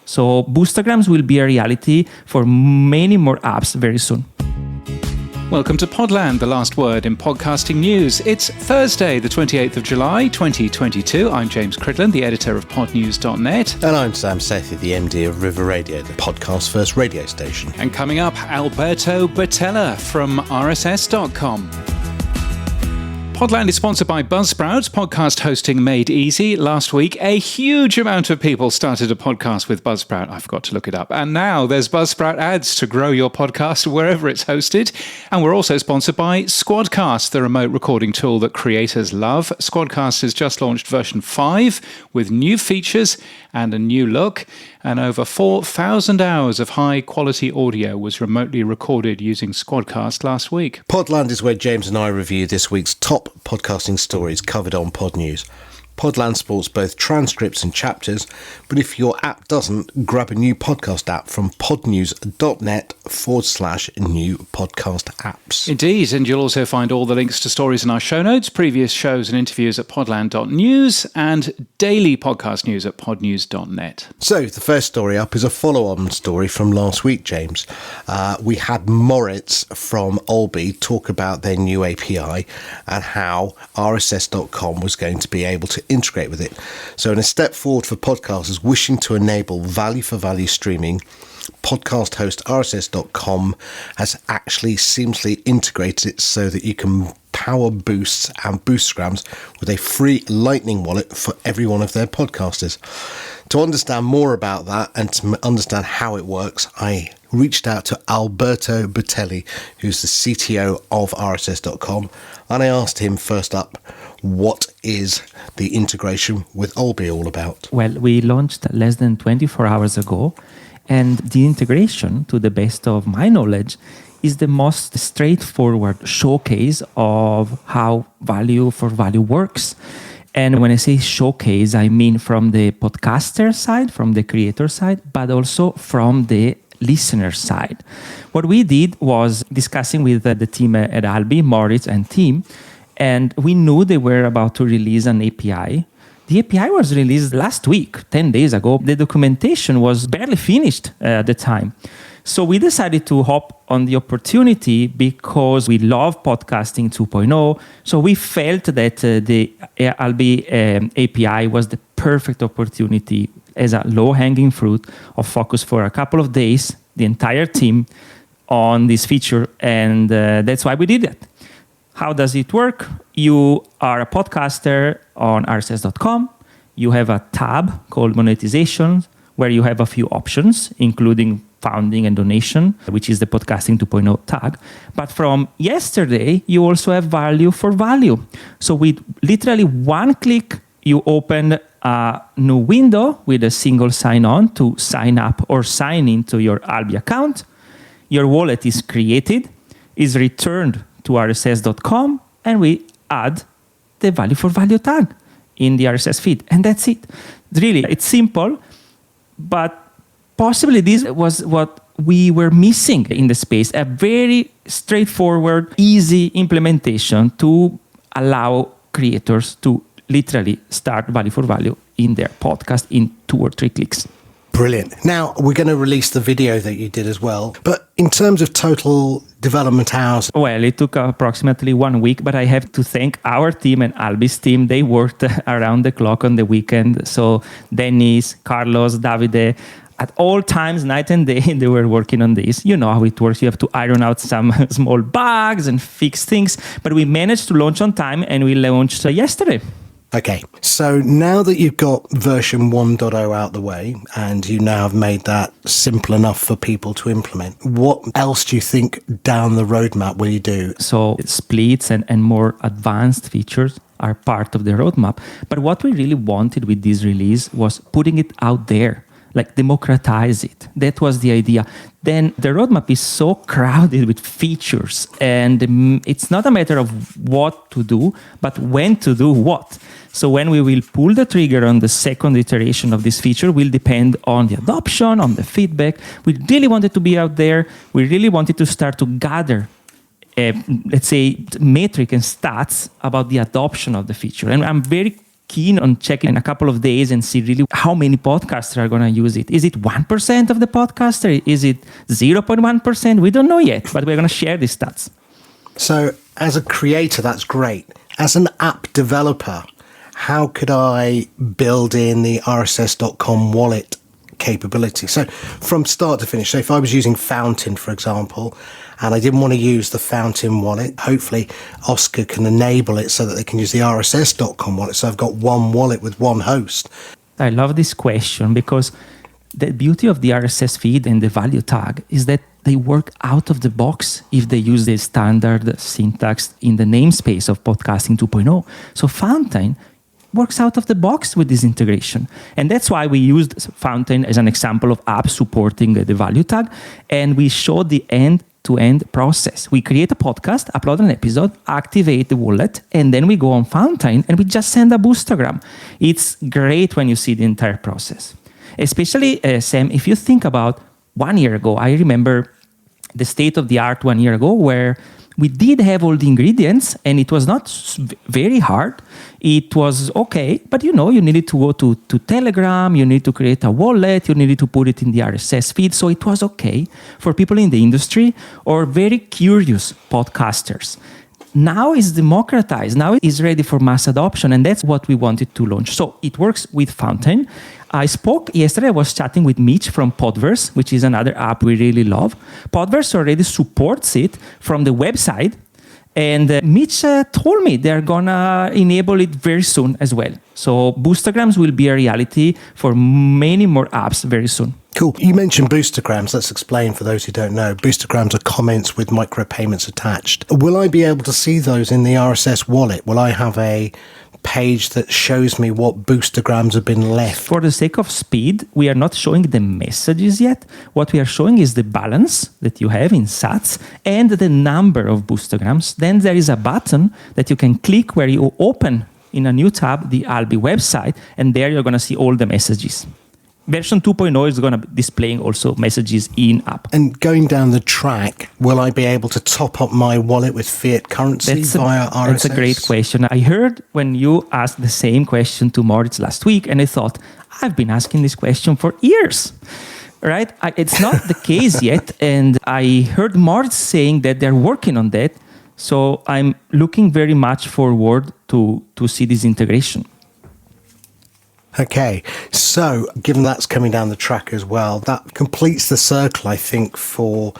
So Boostergrams will be a reality for many more apps very soon. Welcome to Podland, the last word in podcasting news. It's Thursday, the 28th of July, 2022. I'm James Cridland, the editor of podnews.net. And I'm Sam Sethi, the MD of River Radio, the podcast first radio station. And coming up, Alberto Bertella from RSS.com. Podland is sponsored by Buzzsprout, podcast hosting made easy. Last week, a huge amount of people started a podcast with Buzzsprout. I forgot to look it up. And now there's Buzzsprout ads to grow your podcast wherever it's hosted. And we're also sponsored by Squadcast, the remote recording tool that creators love. Squadcast has just launched version 5 with new features and a new look. And over 4,000 hours of high-quality audio was remotely recorded using Squadcast last week. Podland is where James and I review this week's top podcasting stories covered on Pod News. Podland supports both transcripts and chapters, but if your app doesn't, grab a new podcast app from podnews.net/new podcast apps. Indeed, and you'll also find all the links to stories in our show notes, previous shows and interviews at podland.news, and daily podcast news at podnews.net. So, the first story up is a follow-on story from last week, James. We had Moritz from Alby talk about their new API and how RSS.com was going to be able to integrate with it. So in a step forward for podcasters wishing to enable value-for-value streaming, podcast host RSS.com has actually seamlessly integrated it so that you can power boosts and boostgrams with a free Lightning wallet for every one of their podcasters. To understand more about that and to understand how it works, I reached out to Alberto Bertelli, who's the CTO of RSS.com, and I asked him first up, what is the integration with Alby all about? Well, we launched less than 24 hours ago, and the integration, to the best of my knowledge, is the most straightforward showcase of how value for value works. And when I say showcase, I mean from the podcaster side, from the creator side, but also from the listener side. What we did was discussing with the team at Alby, Moritz and team, and we knew they were about to release an API. The API was released last week, 10 days ago. The documentation was barely finished at the time. So we decided to hop on the opportunity because we love podcasting 2.0. So we felt that the Alby API was the perfect opportunity as a low-hanging fruit of focus for a couple of days, the entire team, on this feature. And that's why we did it. How does it work? You are a podcaster on RSS.com. You have a tab called Monetization, where you have a few options, including founding and donation, which is the podcasting 2.0 tag. But from yesterday, you also have value for value. So with literally one click, you open a new window with a single sign-on to sign up or sign into your Alby account. Your wallet is created, is returned to RSS.com, and we add the value for value tag in the RSS feed. And that's it. Really, it's simple, but possibly this was what we were missing in the space, a very straightforward, easy implementation to allow creators to literally start value for value in their podcast in 2 or 3 clicks. Brilliant. Now, we're going to release the video that you did as well. But in terms of total development hours? Well, it took approximately 1 week, but I have to thank our team and Alby's team. They worked around the clock on the weekend. So Dennis, Carlos, Davide, at all times, night and day, they were working on this. You know how it works. You have to iron out some small bugs and fix things. But we managed to launch on time, and we launched yesterday. Okay, so now that you've got version 1.0 out the way and you now have made that simple enough for people to implement, what else do you think down the roadmap will you do? So splits and more advanced features are part of the roadmap. But what we really wanted with this release was putting it out there, like democratize it. That was the idea. Then the roadmap is so crowded with features, and it's not a matter of what to do, but when to do what. So when we will pull the trigger on the second iteration of this feature will depend on the adoption, on the feedback. We really wanted to be out there. We really wanted to start to gather, let's say, metric and stats about the adoption of the feature. And I'm very keen on checking in a couple of days and see really how many podcasters are going to use it. Is it 1% of the podcaster? Is it 0.1%? We don't know yet, but we're going to share these stats. So as a creator, that's great. As an app developer, how could I build in the RSS.com wallet capability? So from start to finish, so if I was using Fountain, for example, and I didn't want to use the Fountain wallet, hopefully Oscar can enable it so that they can use the RSS.com wallet. So I've got one wallet with one host. I love this question because the beauty of the RSS feed and the value tag is that they work out of the box if they use the standard syntax in the namespace of Podcasting 2.0. So Fountain works out of the box with this integration. And that's why we used Fountain as an example of app supporting the value tag. And we showed the end-to-end process. We create a podcast, upload an episode, activate the wallet, and then we go on Fountain and we just send a boostergram. It's great when you see the entire process. Especially, Sam, if you think about 1 year ago, I remember the state of the art 1 year ago where we did have all the ingredients and it was not very hard. It was okay, but you needed to go to Telegram, you need to create a wallet, you needed to put it in the RSS feed. So it was okay for people in the industry or very curious podcasters. Now it's democratized. Now it is ready for mass adoption, and that's what we wanted to launch. So it works with Fountain. I spoke yesterday, I was chatting with Mitch from Podverse, which is another app we really love. Podverse already supports it from the website, and Mitch told me they're gonna enable it very soon as well. So boostergrams will be a reality for many more apps very soon. Cool. You mentioned boostergrams. Let's explain for those who don't know. Boostergrams are comments with micropayments attached. Will I be able to see those in the RSS wallet? Will I have a page that shows me what boostergrams have been left? For the sake of speed, we are not showing the messages yet. What we are showing is the balance that you have in sats and the number of boostergrams. Then there is a button that you can click where you open in a new tab the Alby website, and there you're going to see all the messages. Version 2.0 is going to be displaying also messages in-app. And going down the track, will I be able to top up my wallet with fiat currency via RSS? That's a great question. I heard when you asked the same question to Moritz last week, and I thought, I've been asking this question for years, right? It's not the case yet, and I heard Moritz saying that they're working on that, so I'm looking very much forward to see this integration. Okay, so given that's coming down the track as well, that completes the circle, I think, for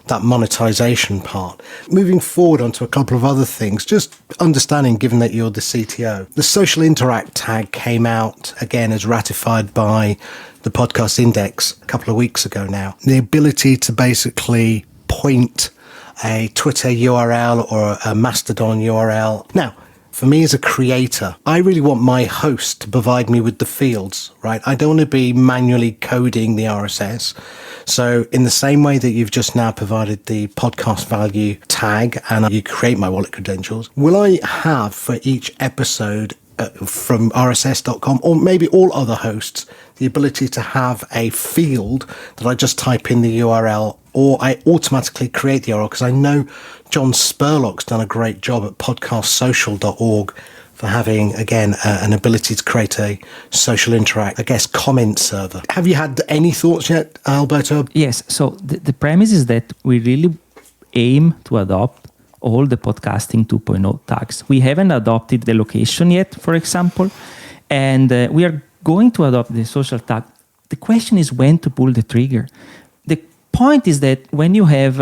that monetization part. Moving forward onto a couple of other things, just understanding, given that you're the CTO, the social interact tag came out again as ratified by the Podcast Index a couple of weeks ago now. The ability to basically point a Twitter URL or a Mastodon URL. Now, for me as a creator, I really want my host to provide me with the fields, right? I don't want to be manually coding the RSS. So in the same way that you've just now provided the podcast value tag and you create my wallet credentials, will I have for each episode from RSS.com or maybe all other hosts, the ability to have a field that I just type in the URL or I automatically create the URL? Because I know John Spurlock's done a great job at podcastsocial.org for having, again, an ability to create a social interact, I guess, comment server. Have you had any thoughts yet, Alberto? Yes. So the premise is that we really aim to adopt all the Podcasting 2.0 tags. We haven't adopted the location yet, for example, and we are going to adopt the social tag. The question is when to pull the trigger. The point is that when you have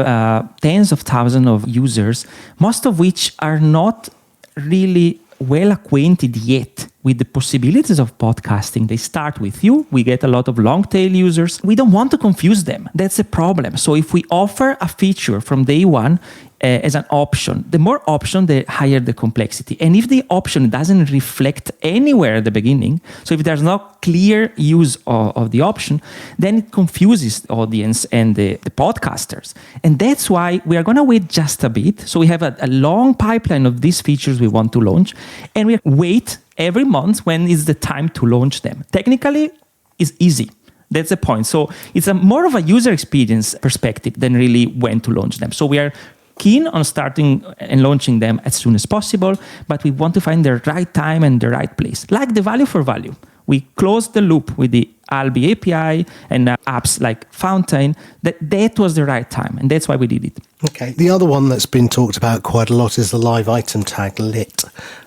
tens of thousands of users, most of which are not really well acquainted yet with the possibilities of podcasting. They start with you. We get a lot of long tail users. We don't want to confuse them. That's a problem. So if we offer a feature from day one as an option, the more option, the higher the complexity. And if the option doesn't reflect anywhere at the beginning, so if there's no clear use of the option, then it confuses the audience and the podcasters. And that's why we are going to wait just a bit. So we have a long pipeline of these features we want to launch, and we wait every month when is the time to launch them. Technically, it's easy. That's the point. So it's more of a user experience perspective than really when to launch them. So we are keen on starting and launching them as soon as possible, but we want to find the right time and the right place. Like the value for value. We closed the loop with the Alby API and apps like Fountain. That was the right time, and that's why we did it. Okay. The other one that's been talked about quite a lot is the live item tag, lit.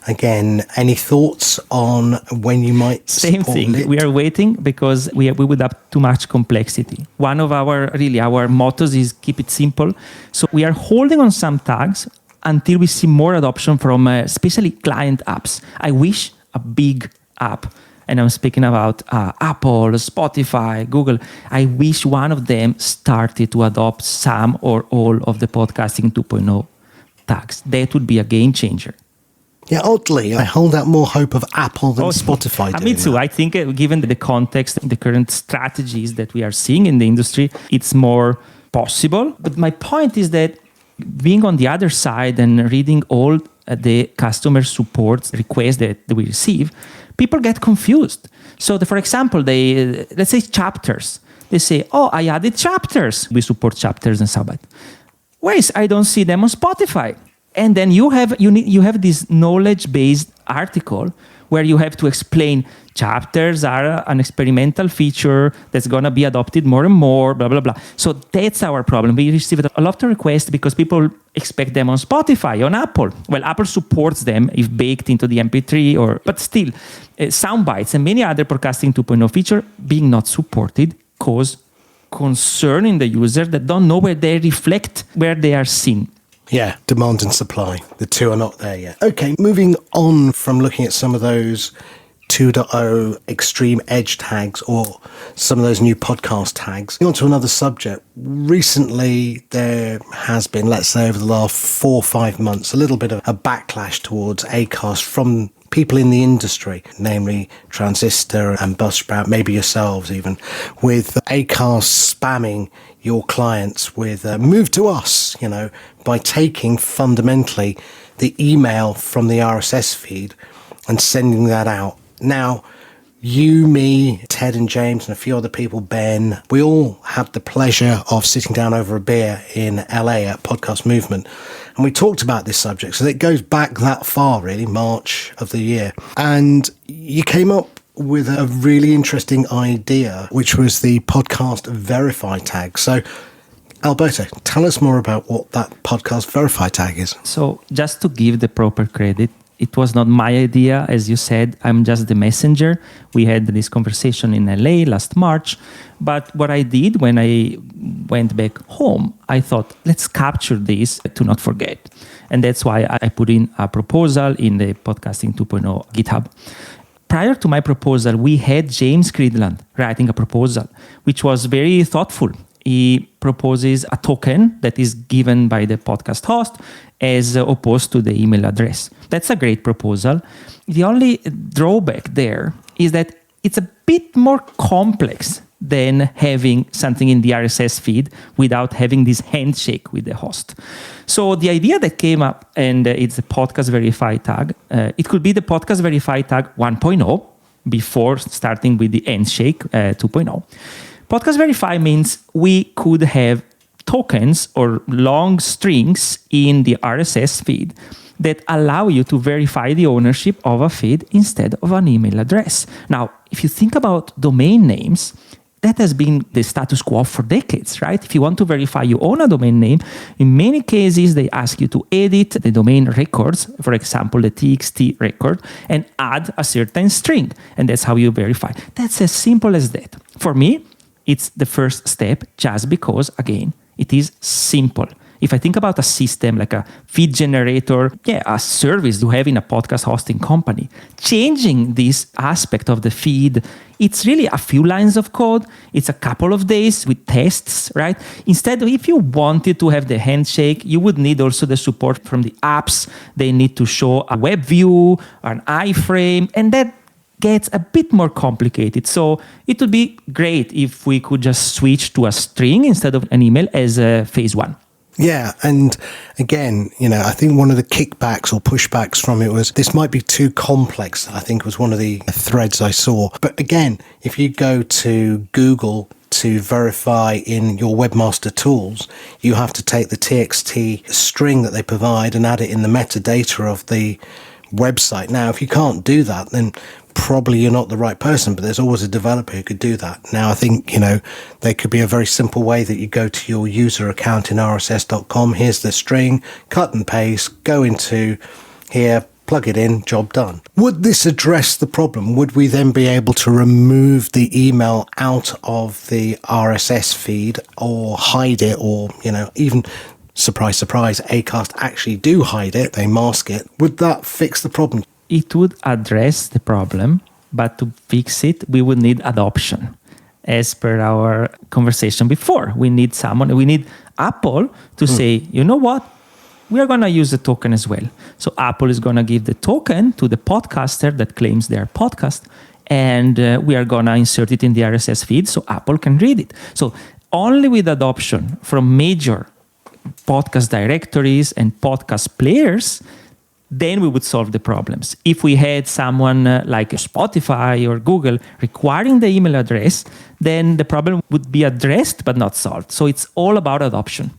Again, any thoughts on when you might Same support thing. lit? We are waiting because we would have too much complexity. One of our mottos is keep it simple. So we are holding on some tags until we see more adoption from especially client apps. I wish a big app, and I'm speaking about Apple, Spotify, Google. I wish one of them started to adopt some or all of the Podcasting 2.0 tags. That would be a game changer. Yeah, oddly, I hold out more hope of Apple than Spotify doing Me too. that. I think given the context, the current strategies that we are seeing in the industry, it's more possible. But my point is that being on the other side and reading all the customer support requests that we receive, people get confused. So, for example, let's say chapters. They say, "Oh, I added chapters. We support chapters and so on. Wait, I don't see them on Spotify." And then you have this knowledge-based article where you have to explain chapters are an experimental feature that's going to be adopted more and more, blah, blah, blah. So that's our problem. We received a lot of requests because people expect them on Spotify, on Apple. Well, Apple supports them if baked into the MP3, but still, sound bites and many other Podcasting 2.0 features being not supported cause concern in the user that don't know where they reflect, where they are seen. Yeah, demand and supply. The two are not there yet. Okay, moving on from looking at some of those 2.0 extreme edge tags or some of those new podcast tags. On to another subject. Recently, there has been, let's say over the last 4 or 5 months, a little bit of a backlash towards Acast from people in the industry, namely Transistor and Buzzsprout, maybe yourselves even, with Acast spamming your clients with move to us, by taking fundamentally the email from the RSS feed and sending that out. Now, you, me, Ted and James and a few other people, Ben, we all had the pleasure of sitting down over a beer in LA at Podcast Movement. And we talked about this subject. So it goes back that far, really, March of the year. And you came up with a really interesting idea, which was the podcast verify tag. So, Alberto, tell us more about what that podcast verify tag is. So just to give the proper credit, it was not my idea. As you said, I'm just the messenger. We had this conversation in LA last March. But what I did when I went back home, I thought, let's capture this to not forget. And that's why I put in a proposal in the Podcasting 2.0 GitHub. Prior to my proposal, we had James Cridland writing a proposal, which was very thoughtful. He proposes a token that is given by the podcast host as opposed to the email address. That's a great proposal. The only drawback there is that it's a bit more complex than having something in the RSS feed without having this handshake with the host. So the idea that came up, and it's the podcast verify tag, it could be the podcast verify tag 1.0 before starting with the handshake 2.0. Podcast verify means we could have tokens or long strings in the RSS feed that allow you to verify the ownership of a feed instead of an email address. Now, if you think about domain names, that has been the status quo for decades, right? If you want to verify you own a domain name, in many cases, they ask you to edit the domain records, for example, the TXT record, and add a certain string. And that's how you verify. That's as simple as that. For me, it's the first step just because, again, it is simple. If I think about a system like a feed generator, a service you have in a podcast hosting company, changing this aspect of the feed, it's really a few lines of code. It's a couple of days with tests, right? Instead, if you wanted to have the handshake, you would need also the support from the apps. They need to show a web view, an iframe, and that gets a bit more complicated. So it would be great if we could just switch to a string instead of an email as phase one. Yeah, and again, I think one of the kickbacks or pushbacks from it was this might be too complex, I think was one of the threads I saw. But again, if you go to Google to verify in your webmaster tools, you have to take the TXT string that they provide and add it in the metadata of the website. Now, if you can't do that, then probably you're not the right person, but there's always a developer who could do that. Now, I think, there could be a very simple way that you go to your user account in rss.com. Here's the string, cut and paste, go into here, plug it in, job done. Would this address the problem? Would we then be able to remove the email out of the RSS feed or hide it, or, even surprise, surprise, Acast actually do hide it, they mask it. Would that fix the problem? It would address the problem, but to fix it, we would need adoption. As per our conversation before, we need Apple to say, you know what? We are going to use the token as well. So Apple is going to give the token to the podcaster that claims their podcast, and we are going to insert it in the RSS feed so Apple can read it. So only with adoption from major podcast directories and podcast players, then we would solve the problems. If we had someone like Spotify or Google requiring the email address, then the problem would be addressed but not solved. So it's all about adoption.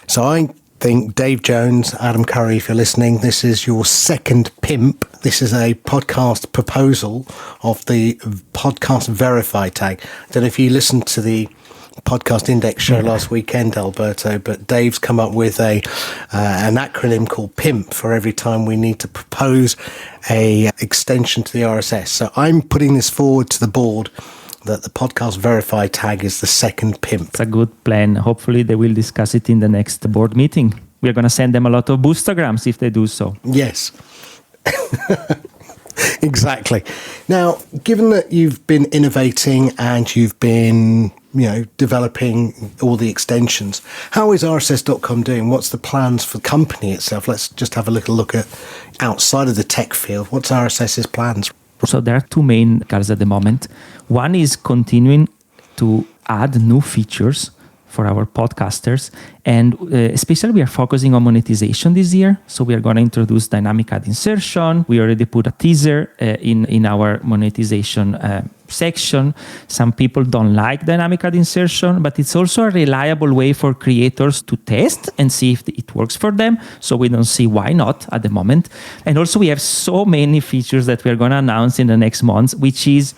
So I think, Dave Jones, Adam Curry, if you're listening, this is your second pimp. This is a podcast proposal of the podcast verify tag. I don't know if you listened to the Podcast Index show last weekend, Alberto, but Dave's come up with an acronym called PIMP for every time we need to propose a extension to the RSS. So I'm putting this forward to the board that the podcast verify tag is the second PIMP. It's a good plan. Hopefully they will discuss it in the next board meeting. We're going to send them a lot of boostergrams if they do so. Yes. Exactly. Now, given that you've been innovating and you've been, developing all the extensions, how is RSS.com doing? What's the plans for the company itself? Let's just have a little look at outside of the tech field. What's RSS's plans? So there are two main goals at the moment. One is continuing to add new features for our podcasters, and especially we are focusing on monetization this year. So we are going to introduce dynamic ad insertion. We already put a teaser in our monetization section. Some people don't like dynamic ad insertion, but it's also a reliable way for creators to test and see if it works for them. So we don't see why not at the moment. And also we have so many features that we are going to announce in the next months, which is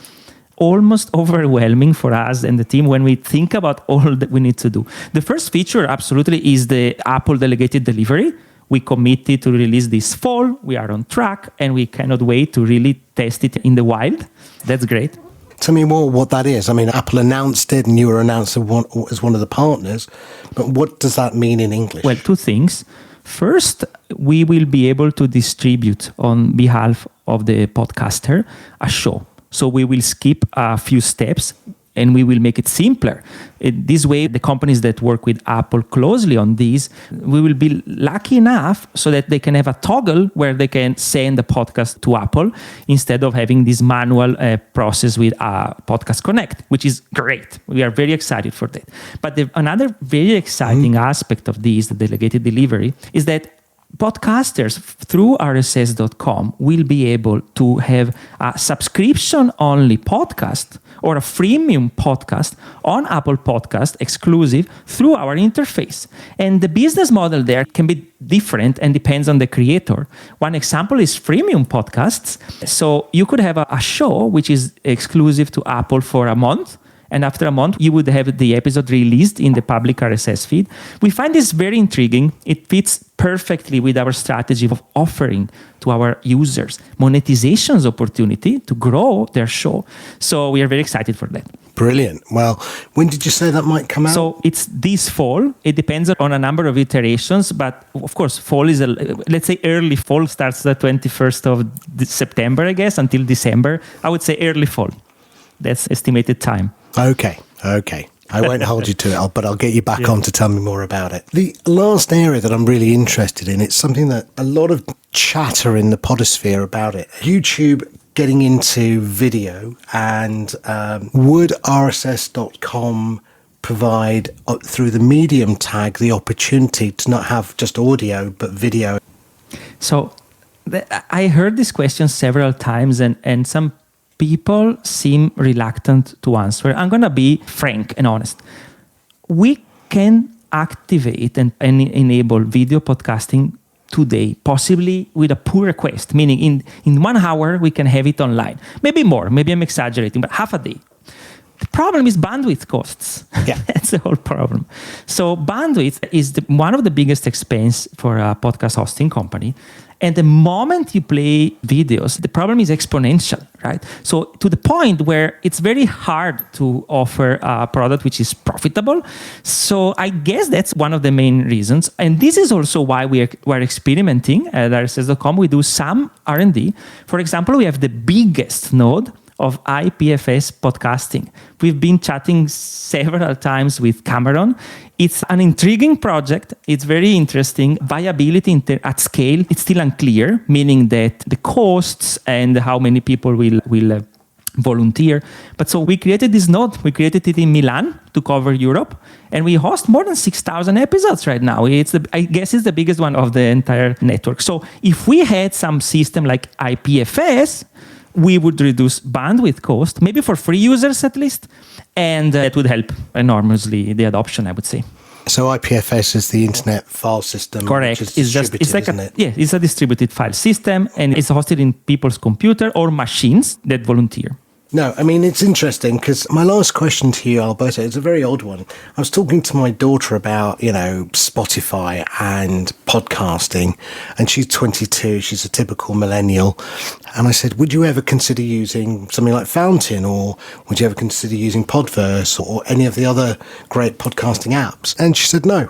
almost overwhelming for us and the team when we think about all that we need to do. The first feature absolutely is the Apple delegated delivery. We committed to release this fall. We are on track and we cannot wait to really test it in the wild. That's great. Tell me more what that is. I mean, Apple announced it and you were announced as one of the partners, but what does that mean in English? Well, two things. First, we will be able to distribute on behalf of the podcaster a show. So we will skip a few steps and we will make it simpler. This way, the companies that work with Apple closely on these, we will be lucky enough so that they can have a toggle where they can send the podcast to Apple instead of having this manual process with Podcast Connect, which is great. We are very excited for that. But another very exciting aspect of this, the delegated delivery, is that podcasters through rss.com will be able to have a subscription-only podcast or a freemium podcast on Apple Podcast exclusive through our interface. And the business model there can be different and depends on the creator. One example is freemium podcasts. So you could have a show which is exclusive to Apple for a month, and after a month, you would have the episode released in the public RSS feed. We find this very intriguing. It fits perfectly with our strategy of offering to our users monetization's opportunity to grow their show. So we are very excited for that. Brilliant. Well, when did you say that might come out? So it's this fall. It depends on a number of iterations, but of course, fall is, let's say early fall starts the 21st of September, I guess, until December. I would say early fall. That's estimated time. Okay. I won't hold you to it, but I'll get you back on to tell me more about it. The last area that I'm really interested in, it's something that a lot of chatter in the podosphere about it. YouTube getting into video, and would RSS.com provide, through the medium tag, the opportunity to not have just audio, but video? So I heard this question several times, and some people seem reluctant to answer. I'm going to be frank and honest. We can activate and enable video podcasting today, possibly with a pull request, meaning in 1 hour, we can have it online. Maybe more, maybe I'm exaggerating, but half a day. The problem is bandwidth costs. Yeah. That's the whole problem. So bandwidth is one of the biggest expense for a podcast hosting company. And the moment you play videos, the problem is exponential, right? So to the point where it's very hard to offer a product which is profitable. So I guess that's one of the main reasons. And this is also why we're experimenting at RSS.com. We do some R&D. For example, we have the biggest node of IPFS podcasting. We've been chatting several times with Cameron. It's an intriguing project. It's very interesting. Viability at scale, it's still unclear, meaning that the costs and how many people will volunteer. But so we created this node. We created it in Milan to cover Europe. And we host more than 6,000 episodes right now. I guess it's the biggest one of the entire network. So if we had some system like IPFS, we would reduce bandwidth cost, maybe for free users at least, and it would help enormously the adoption, I would say. So IPFS is the Internet File System. Correct. Which is It's a distributed file system, and it's hosted in people's computer or machines that volunteer. No, I mean, it's interesting because my last question to you, Alberto, is a very odd one. I was talking to my daughter about, Spotify and podcasting, and she's 22. She's a typical millennial. And I said, would you ever consider using something like Fountain, or would you ever consider using Podverse or any of the other great podcasting apps? And she said, no.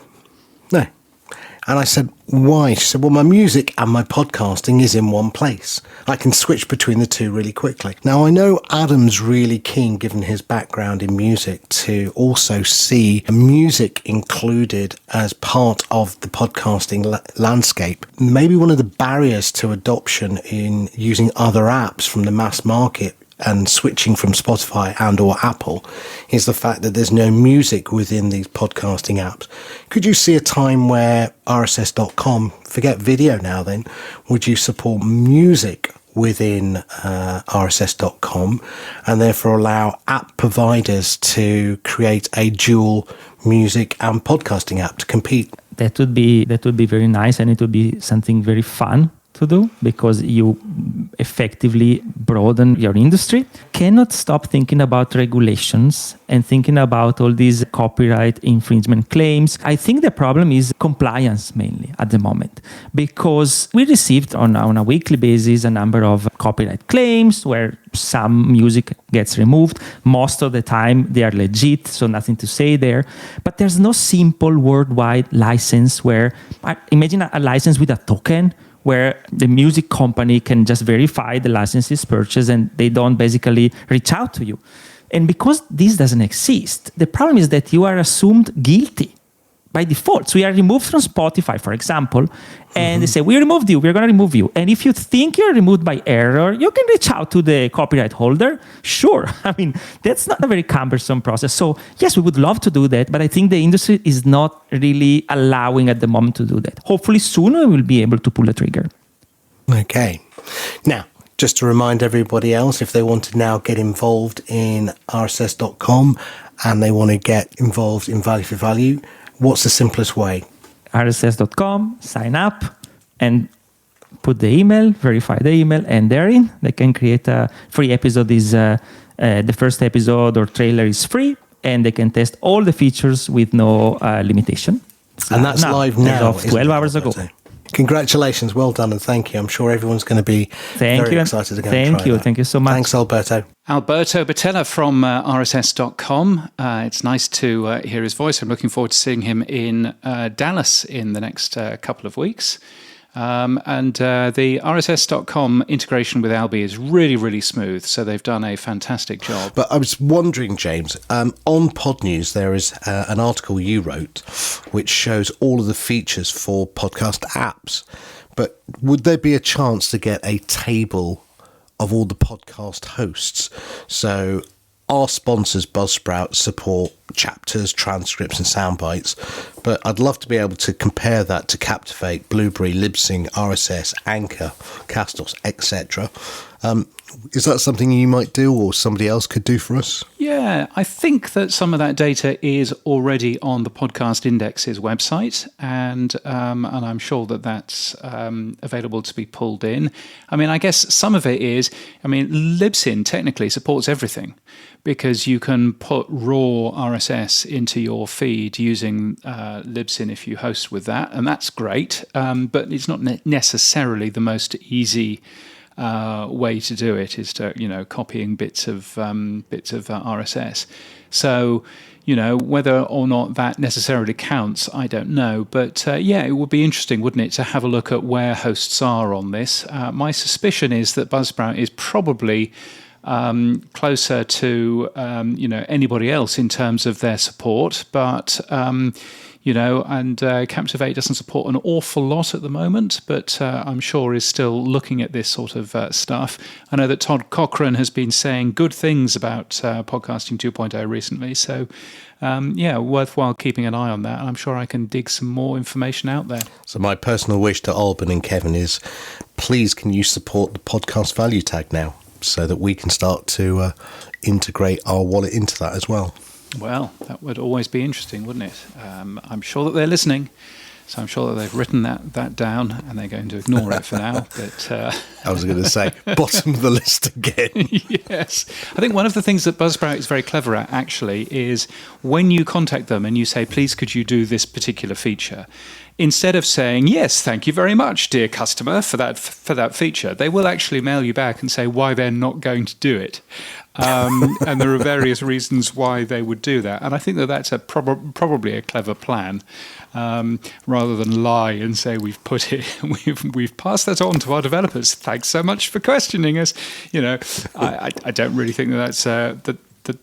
And I said, why? She said, well, my music and my podcasting is in one place. I can switch between the two really quickly. Now, I know Adam's really keen, given his background in music, to also see music included as part of the podcasting landscape. Maybe one of the barriers to adoption in using other apps from the mass market and switching from Spotify and or Apple is the fact that there's no music within these podcasting apps. Could you see a time where RSS.com, forget video now then, would you support music within RSS.com and therefore allow app providers to create a dual music and podcasting app to compete? That would be very nice, and it would be something very fun to do, because you effectively broaden your industry. Cannot stop thinking about regulations and thinking about all these copyright infringement claims. I think the problem is compliance mainly at the moment, because we received on a weekly basis a number of copyright claims where some music gets removed. Most of the time they are legit, so nothing to say there. But there's no simple worldwide license where, imagine a license with a token, where the music company can just verify the license is purchased and they don't basically reach out to you. And because this doesn't exist, the problem is that you are assumed guilty by default. So you are removed from Spotify, for example, and they say, we removed you, we're going to remove you. And if you think you're removed by error, you can reach out to the copyright holder. Sure. I mean, that's not a very cumbersome process. So yes, we would love to do that, but I think the industry is not really allowing at the moment to do that. Hopefully soon we will be able to pull the trigger. Okay. Now, just to remind everybody else, if they want to now get involved in RSS.com and they want to get involved in Value for Value, what's the simplest way? RSS.com, sign up, and put the email, verify the email, and therein they can create a free episode. The first episode or trailer is free, and they can test all the features with no limitation. And that's live now. As of 12 hours ago. Congratulations, well done, and thank you. I'm sure everyone's going to be very excited to go and try that. Thank you so much. Thanks, Alberto. Alberto Batella from RSS.com. It's nice to hear his voice. I'm looking forward to seeing him in Dallas in the next couple of weeks. And the RSS.com integration with Alby is really, really smooth. So they've done a fantastic job. But I was wondering, James, on Pod News, there is an article you wrote which shows all of the features for podcast apps. But would there be a chance to get a table of all the podcast hosts? So our sponsors, Buzzsprout, support chapters, transcripts and sound bites, but I'd love to be able to compare that to Captivate, Blueberry, Libsyn, RSS, Anchor, Castos, etc. Is that something you might do or somebody else could do for us? Yeah, I think that some of that data is already on the Podcast Index's website, and I'm sure that that's available to be pulled in. I mean, I guess some of it is, Libsyn technically supports everything, because you can put raw RSS into your feed using Libsyn if you host with that, and that's great, but it's not necessarily the most easy way to do it, is to copying bits of RSS. So whether or not that necessarily counts, I don't know. But it would be interesting, wouldn't it, to have a look at where hosts are on this. My suspicion is that Buzzsprout is probably closer to anybody else in terms of their support, but Captivate doesn't support an awful lot at the moment, but I'm sure is still looking at this sort of stuff. I know that Todd Cochran has been saying good things about Podcasting 2.0 recently, so worthwhile keeping an eye on that. I'm sure I can dig some more information out there. So my personal wish to Alban and Kevin is, please can you support the podcast value tag now, so that we can start to integrate our wallet into that as well. Well, that would always be interesting, wouldn't it? I'm sure that they're listening, so I'm sure that they've written that down, and they're going to ignore it for now. But I was going to say, bottom of the list again. Yes. I think one of the things that Buzzsprout is very clever at, actually, is when you contact them and you say, please, could you do this particular feature? Instead of saying, yes, thank you very much, dear customer, for that feature, they will actually mail you back and say why they're not going to do it. And there are various reasons why they would do that. And I think that that's probably a clever plan, rather than lie and say we've put it, we've passed that on to our developers. Thanks so much for questioning us. I don't really think that's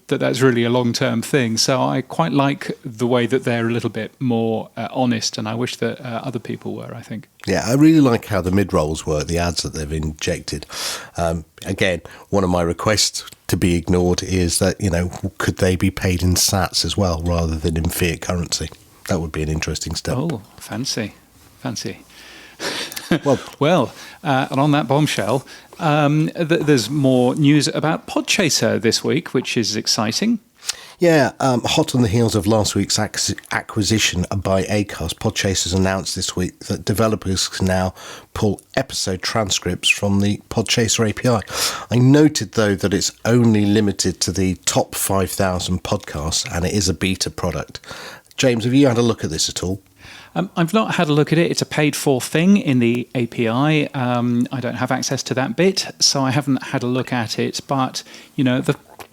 that's really a long-term thing. So I quite like the way that they're a little bit more honest, and I wish that other people were, I think. Yeah, I really like how the mid-rolls work, the ads that they've injected. Again, one of my requests to be ignored is that, could they be paid in sats as well, rather than in fiat currency? That would be an interesting step. Oh, fancy. Well, and on that bombshell, there's more news about Podchaser this week, which is exciting. Yeah, hot on the heels of last week's acquisition by Acast, Podchaser's announced this week that developers can now pull episode transcripts from the Podchaser API. I noted, though, that it's only limited to the top 5,000 podcasts, and it is a beta product. James, have you had a look at this at all? I've not had a look at it. It's a paid-for thing in the API. I don't have access to that bit, so I haven't had a look at it. But,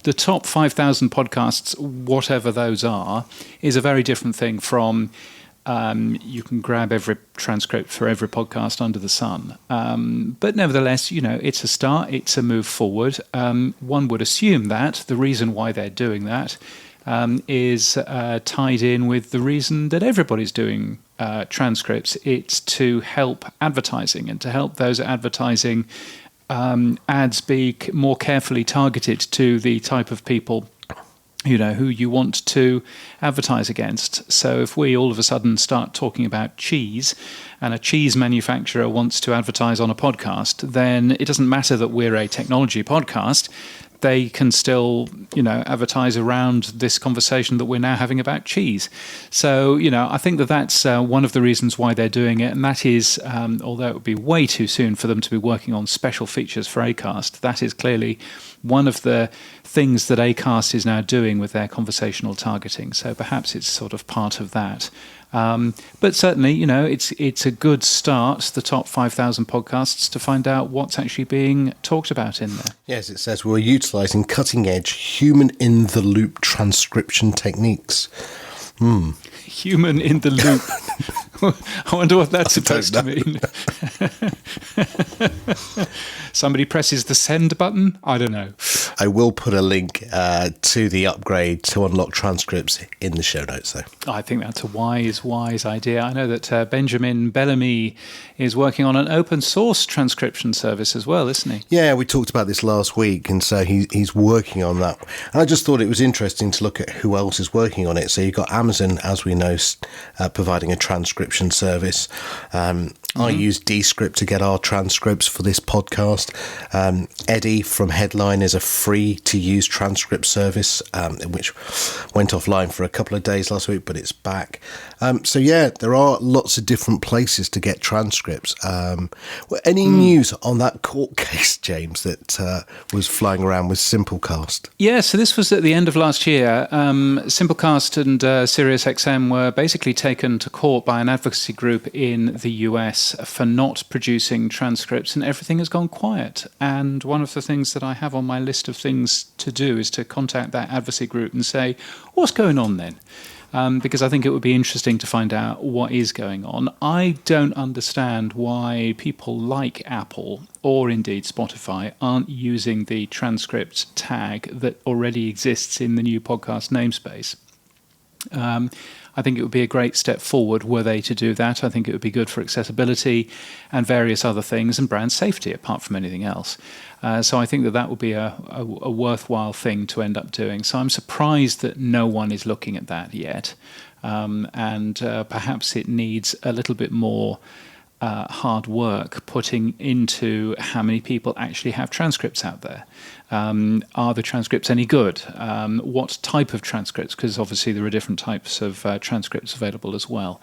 the top 5,000 podcasts, whatever those are, is a very different thing from you can grab every transcript for every podcast under the sun. But nevertheless, it's a start. It's a move forward. One would assume that the reason why they're doing that is tied in with the reason that everybody's doing transcripts. It's to help advertising and to help those advertising ads be more carefully targeted to the type of people who you want to advertise against. So if we all of a sudden start talking about cheese, and a cheese manufacturer wants to advertise on a podcast, then it doesn't matter that we're a technology podcast. They can still, advertise around this conversation that we're now having about cheese. So, I think that that's one of the reasons why they're doing it. And that is, although it would be way too soon for them to be working on special features for Acast, that is clearly one of the things that Acast is now doing with their conversational targeting. So perhaps it's sort of part of that. But certainly, it's a good start, the top 5,000 podcasts, to find out what's actually being talked about in there. Yes, it says we're utilising cutting-edge human-in-the-loop transcription techniques. Human in the loop. I wonder what that's supposed to mean. Somebody presses the send button? I don't know. I will put a link to the upgrade to unlock transcripts in the show notes, though. I think that's a wise idea. I know that Benjamin Bellamy is working on an open source transcription service as well, isn't he? Yeah, we talked about this last week, and so he's working on that. And I just thought it was interesting to look at who else is working on it. So you've got Amazon, as we know, providing a transcription service. I use Descript to get our transcripts for this podcast. Eddie from Headliner is a free-to-use transcript service, which went offline for a couple of days last week, but it's back. So, yeah, there are lots of different places to get transcripts. Any news on that court case, James, that was flying around with Simplecast? Yeah, so this was at the end of last year. Simplecast and SiriusXM were basically taken to court by an advocacy group in the US for not producing transcripts, and everything has gone quiet. And one of the things that I have on my list of things to do is to contact that advocacy group and say, what's going on then? Because I think it would be interesting to find out what is going on. I don't understand why people like Apple or indeed Spotify aren't using the transcript tag that already exists in the new podcast namespace. I think it would be a great step forward were they to do that. I think it would be good for accessibility and various other things, and brand safety, apart from anything else. So I think that would be a worthwhile thing to end up doing. So I'm surprised that no one is looking at that yet. And perhaps it needs a little bit more hard work putting into how many people actually have transcripts out there. Are the transcripts any good? What type of transcripts? Because obviously there are different types of transcripts available as well.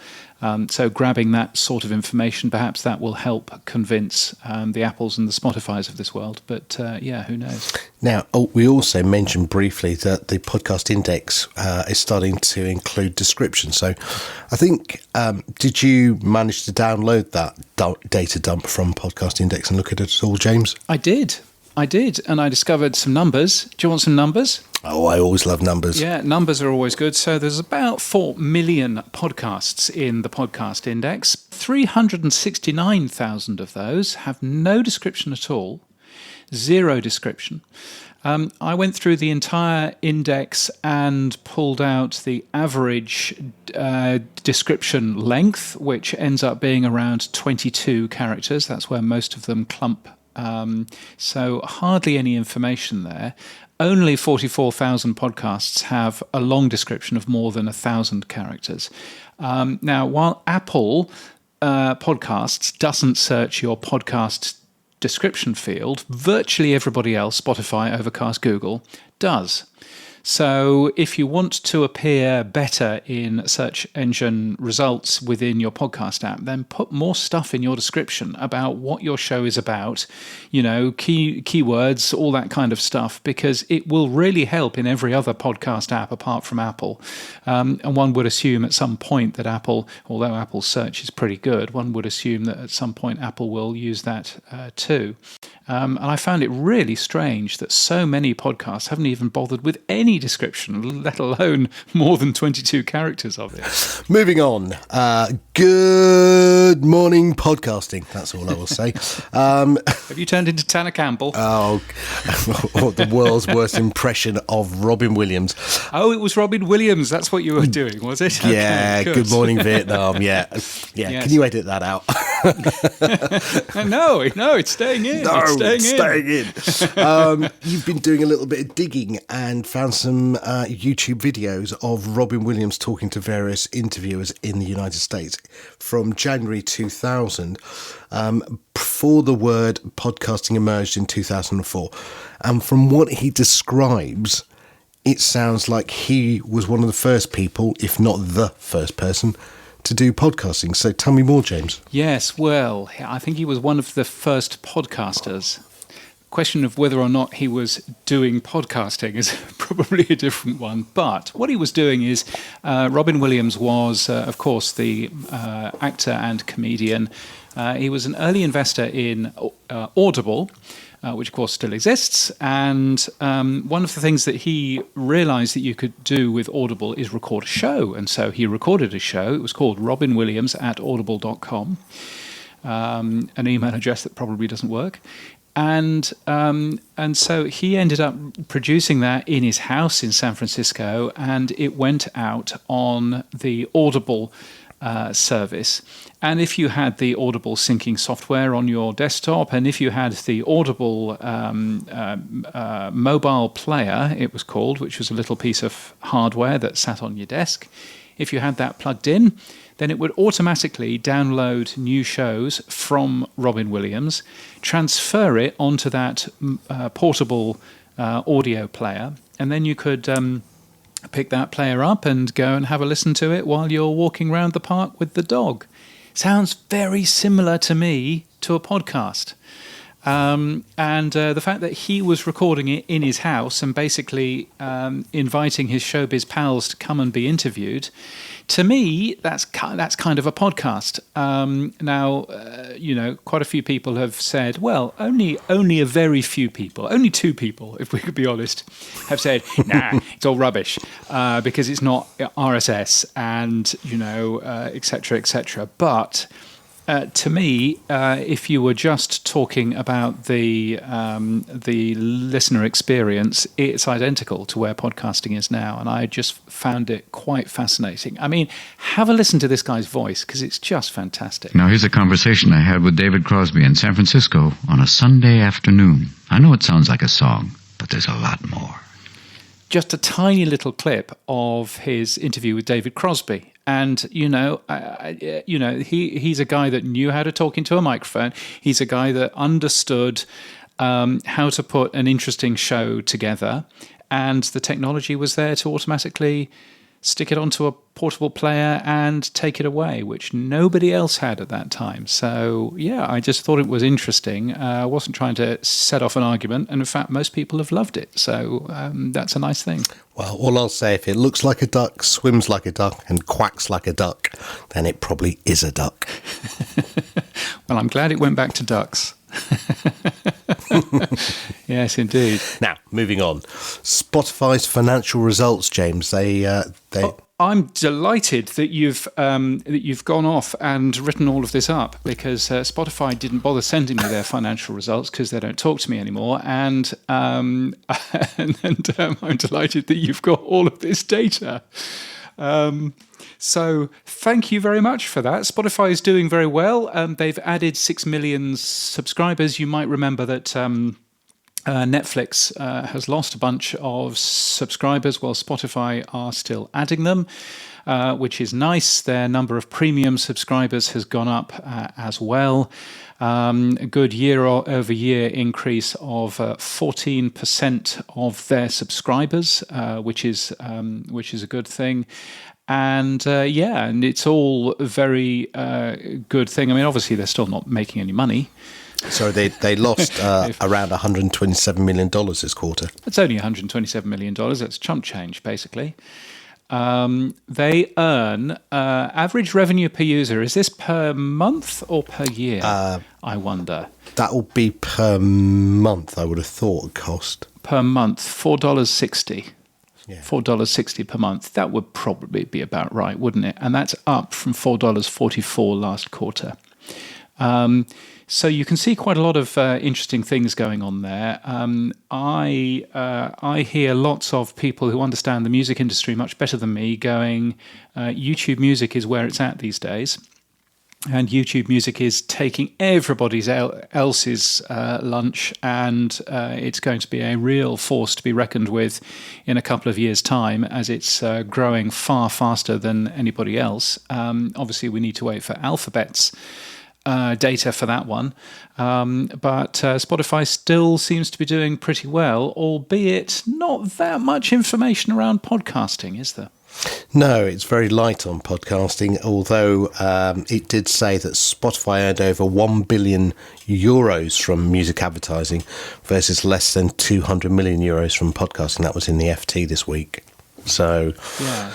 So grabbing that sort of information, perhaps that will help convince the Apples and the Spotifys of this world. But yeah, who knows? Now, we also mentioned briefly that the podcast index is starting to include description. So I think, did you manage to download that data dump from Podcast Index and look at it at all, James? I did, and I discovered some numbers. Do you want some numbers? Oh, I always love numbers. Yeah, numbers are always good. So there's about 4 million podcasts in the Podcast Index. 369,000 of those have no description at all, zero description. I went through the entire index and pulled out the average description length, which ends up being around 22 characters. That's where most of them clump. So hardly any information there. Only 44,000 podcasts have a long description of more than 1,000 characters. Now, while Apple Podcasts doesn't search your podcast description field, virtually everybody else, Spotify, Overcast, Google, does. So if you want to appear better in search engine results within your podcast app, then put more stuff in your description about what your show is about, keywords, all that kind of stuff, because it will really help in every other podcast app apart from Apple. And one would assume at some point that Apple, although Apple's search is pretty good, one would assume that at some point Apple will use that too. And I found it really strange that so many podcasts haven't even bothered with any description, let alone more than 22 characters of it. Moving on. Good morning, podcasting. That's all I will say. Have you turned into Tanner Campbell? Oh, the world's worst impression of Robin Williams. Oh, it was Robin Williams. That's what you were doing, was it? Yeah, okay, Good Morning Vietnam. Yeah. Yes. Can you edit that out? No, it's staying in. No, it's staying in. You've been doing a little bit of digging and found some YouTube videos of Robin Williams talking to various interviewers in the United States from January 2000, before the word podcasting emerged in 2004. And from what he describes, it sounds like he was one of the first people, if not the first person, to do podcasting. So tell me more, James. Yes, well, I think he was one of the first podcasters. Question of whether or not he was doing podcasting is probably a different one. But what he was doing is, Robin Williams was, of course, the actor and comedian. He was an early investor in Audible, which of course still exists. And one of the things that he realized that you could do with Audible is record a show. And so he recorded a show. It was called robinwilliams@audible.com, an email address that probably doesn't work. And so he ended up producing that in his house in San Francisco, and it went out on the Audible service. And if you had the Audible syncing software on your desktop, and if you had the Audible mobile player, it was called, which was a little piece of hardware that sat on your desk, if you had that plugged in, then it would automatically download new shows from Robin Williams, transfer it onto that portable audio player, and then you could pick that player up and go and have a listen to it while you're walking around the park with the dog. Sounds very similar to me to a podcast. And the fact that he was recording it in his house and basically inviting his showbiz pals to come and be interviewed, to me, that's kind of a podcast. Now, quite a few people have said, well, only a very few people, only 2 people, if we could be honest, have said, nah, it's all rubbish because it's not RSS and, et cetera, et cetera. But to me, if you were just talking about the listener experience, it's identical to where podcasting is now, and I just found it quite fascinating. I mean, have a listen to this guy's voice, because it's just fantastic. Now, here's a conversation I had with David Crosby in San Francisco on a Sunday afternoon. I know it sounds like a song, but there's a lot more. Just a tiny little clip of his interview with David Crosby. And, he's a guy that knew how to talk into a microphone. He's a guy that understood how to put an interesting show together. And the technology was there to automatically stick it onto a portable player and take it away, which nobody else had at that time. So, yeah, I just thought it was interesting. I wasn't trying to set off an argument. And in fact, most people have loved it. So that's a nice thing. Well, all I'll say, if it looks like a duck, swims like a duck, and quacks like a duck, then it probably is a duck. Well, I'm glad it went back to ducks. Yes, indeed. Now, moving on. Spotify's financial results, James. I'm delighted that you've gone off and written all of this up, because Spotify didn't bother sending me their financial results because they don't talk to me anymore, and I'm delighted that you've got all of this data. So thank you very much for that. Spotify is doing very well. They've added 6 million subscribers. You might remember that Netflix has lost a bunch of subscribers while Spotify are still adding them, which is nice. Their number of premium subscribers has gone up as well. A good year-over-year increase of 14% of their subscribers, which is a good thing. And and it's all a very good thing. I mean, obviously, they're still not making any money. So they lost around $127 million this quarter. It's only $127 million. That's chump change, basically. They earn average revenue per user. Is this per month or per year? I wonder. That will be per month, I would have thought, cost. Per month, $4.60. Yeah. $4.60 per month. That would probably be about right, wouldn't it? And that's up from $4.44 last quarter. So you can see quite a lot of interesting things going on there. I hear lots of people who understand the music industry much better than me going, YouTube Music is where it's at these days. And YouTube Music is taking everybody else's lunch, and it's going to be a real force to be reckoned with in a couple of years' time, as it's growing far faster than anybody else. Obviously, we need to wait for Alphabet's data for that one. But Spotify still seems to be doing pretty well, albeit not that much information around podcasting, is there? No, it's very light on podcasting, although it did say that Spotify earned over 1 billion euros from music advertising versus less than 200 million euros from podcasting. That was in the FT this week. So, yeah.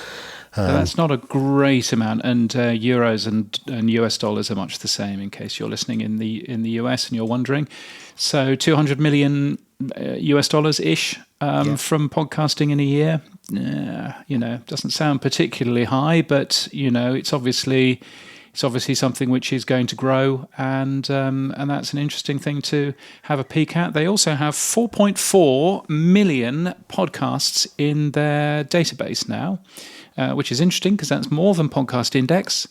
That's not a great amount, and euros and US dollars are much the same, in case you're listening in the US and you're wondering. So 200 million US dollars ish from podcasting in a year. Doesn't sound particularly high, but it's obviously It's obviously something which is going to grow, and that's an interesting thing to have a peek at. They also have 4.4 million podcasts in their database now, which is interesting because that's more than Podcast Index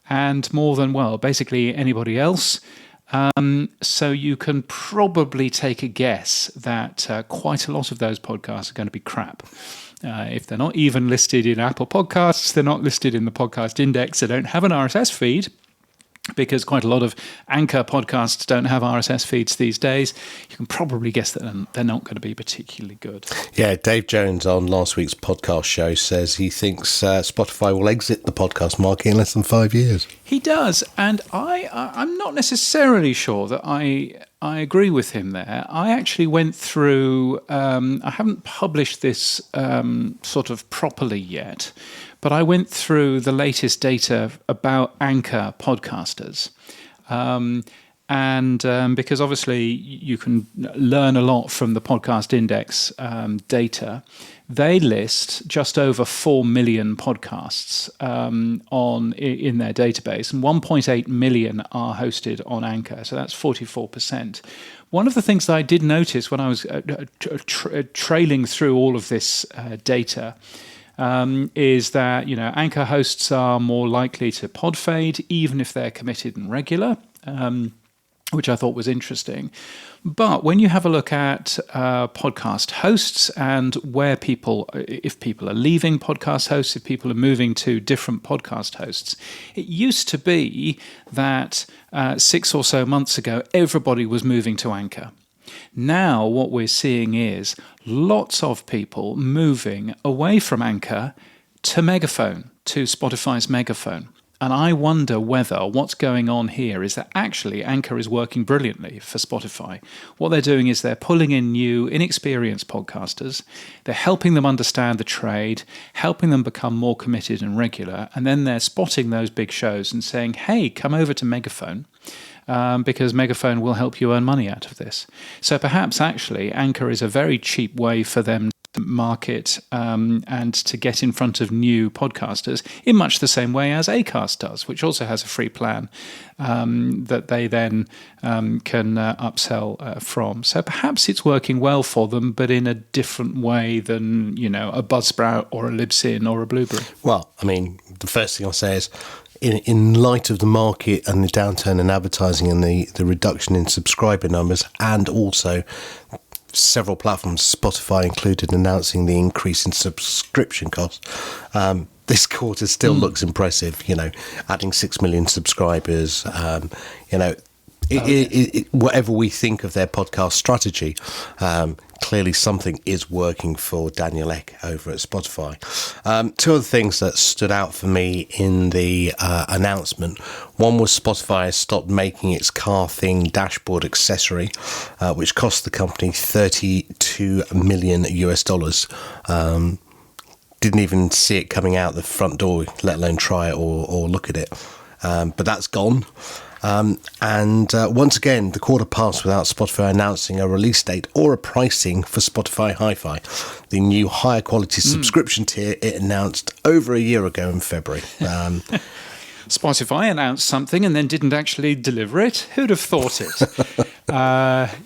and more than, well, basically anybody else. So you can probably take a guess that quite a lot of those podcasts are going to be crap. If they're not even listed in Apple Podcasts, they're not listed in the Podcast Index, they don't have an RSS feed, because quite a lot of Anchor podcasts don't have RSS feeds these days, you can probably guess that they're not going to be particularly good. Yeah, Dave Jones on last week's podcast show says he thinks Spotify will exit the podcast market in less than 5 years. He does, and I'm not necessarily sure that I agree with him there. I actually went through, I haven't published this sort of properly yet, but I went through the latest data about Anchor podcasters. And because obviously you can learn a lot from the Podcast Index data, they list just over 4 million podcasts in their database, and 1.8 million are hosted on Anchor, so that's 44%. One of the things that I did notice when I was trailing through all of this data is that, Anchor hosts are more likely to pod fade, even if they're committed and regular, which I thought was interesting. But when you have a look at podcast hosts and if people are leaving podcast hosts, if people are moving to different podcast hosts, it used to be that 6 or so months ago, everybody was moving to Anchor. Now what we're seeing is lots of people moving away from Anchor to Megaphone, to Spotify's Megaphone. And I wonder whether what's going on here is that actually Anchor is working brilliantly for Spotify. What they're doing is they're pulling in new, inexperienced podcasters. They're helping them understand the trade, helping them become more committed and regular. And then they're spotting those big shows and saying, hey, come over to Megaphone. Because Megaphone will help you earn money out of this. So perhaps actually Anchor is a very cheap way for them to market and to get in front of new podcasters in much the same way as Acast does, which also has a free plan that they then can upsell from. So perhaps it's working well for them, but in a different way than, a Buzzsprout or a Libsyn or a Blueberry. Well, I mean, the first thing I'll say is, in light of the market and the downturn in advertising and the reduction in subscriber numbers, and also several platforms, Spotify included, announcing the increase in subscription costs, this quarter still looks impressive. Adding 6 million subscribers, whatever we think of their podcast strategy, clearly something is working for Daniel Ek over at Spotify. Two other things that stood out for me in the announcement. One was Spotify has stopped making its Car Thing dashboard accessory, which cost the company $32 million US. Didn't even see it coming out the front door, let alone try it or look at it. But that's gone. And once again, the quarter passed without Spotify announcing a release date or a pricing for Spotify Hifi, the new higher quality subscription tier it announced over a year ago in February. Spotify announced something and then didn't actually deliver it. Who'd have thought it?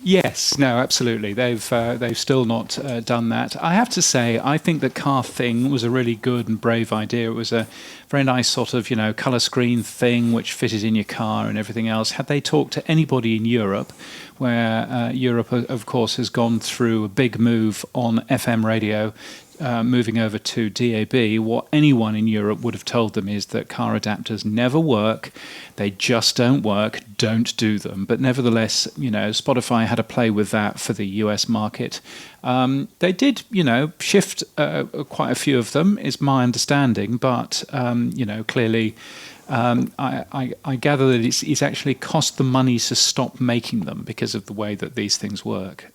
Yes, no, absolutely. They've still not done that. I have to say, I think that Car Thing was a really good and brave idea. It was a very nice sort of, colour screen thing which fitted in your car and everything else. Had they talked to anybody in Europe, where Europe, of course, has gone through a big move on FM radio, moving over to DAB, what anyone in Europe would have told them is that car adapters never work. They just don't work. Don't do them. But nevertheless, Spotify had a play with that for the US market. They did, shift quite a few of them, is my understanding. But, clearly, I gather that it's actually cost them money to stop making them because of the way that these things work.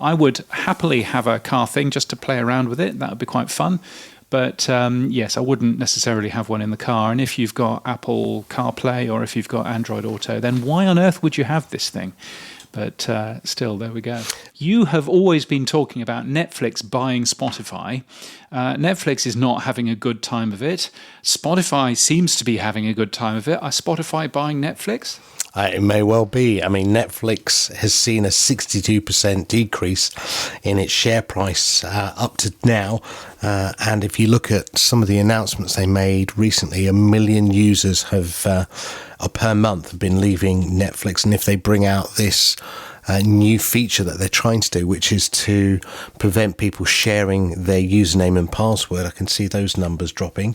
I would happily have a Car Thing just to play around with it. That would be quite fun. But yes, I wouldn't necessarily have one in the car. And if you've got Apple CarPlay or if you've got Android Auto, then why on earth would you have this thing? But still, there we go. You have always been talking about Netflix buying Spotify. Netflix is not having a good time of it. Spotify seems to be having a good time of it. Are Spotify buying Netflix? It may well be. I mean, Netflix has seen a 62% decrease in its share price up to now. And if you look at some of the announcements they made recently, 1 million users per month have been leaving Netflix. And if they bring out this new feature that they're trying to do, which is to prevent people sharing their username and password, I can see those numbers dropping.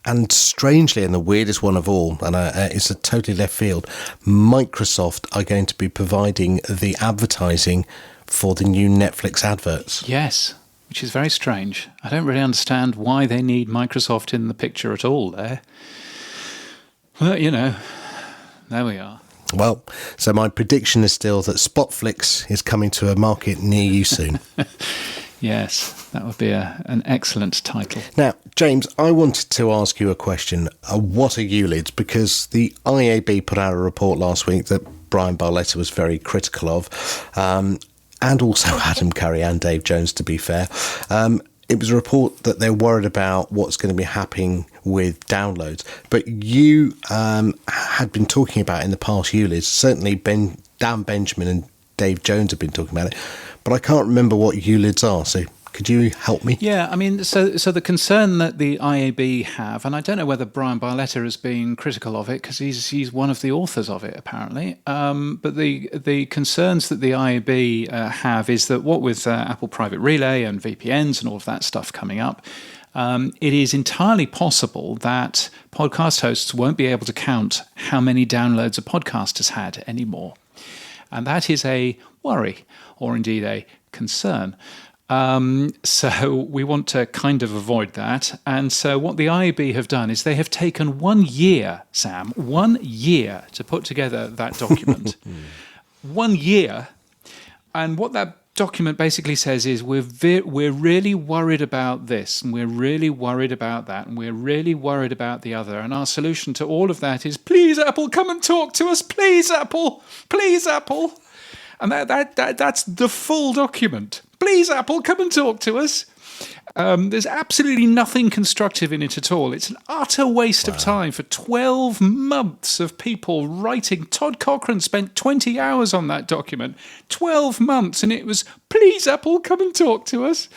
And strangely, and the weirdest one of all, and it's a totally left field, Microsoft are going to be providing the advertising for the new Netflix adverts. Yes, which is very strange. I don't really understand why they need Microsoft in the picture at all there. Well, there we are. Well, so my prediction is still that Spotflix is coming to a market near you soon. Yes, that would be an excellent title. Now, James, I wanted to ask you a question. What are ULIDs? Because the IAB put out a report last week that Brian Barletta was very critical of, and also Adam Curry and Dave Jones, to be fair. It was a report that they're worried about what's going to be happening with downloads. But you had been talking about in the past ULIDs, certainly Dan Benjamin and Dave Jones have been talking about it, but I can't remember what ULIDs are, so could you help me? Yeah, I mean, so the concern that the IAB have, and I don't know whether Brian Barletta has been critical of it because he's one of the authors of it apparently, but the concerns that the IAB have is that what with Apple Private Relay and VPNs and all of that stuff coming up, it is entirely possible that podcast hosts won't be able to count how many downloads a podcast has had anymore. And that is a worry, or indeed a concern. So we want to kind of avoid that. And so what the IAB have done is they have taken 1 year, Sam, 1 year to put together that document. 1 year. And what that document basically says is we're really worried about this, and we're really worried about that, and we're really worried about the other. And our solution to all of that is, please, Apple, come and talk to us. Please, Apple. Please, Apple. And that's the full document. Please, Apple, come and talk to us. There's absolutely nothing constructive in it at all. It's an utter waste of time for 12 months of people writing. Todd Cochran spent 20 hours on that document. 12 months, and it was, please, Apple, come and talk to us.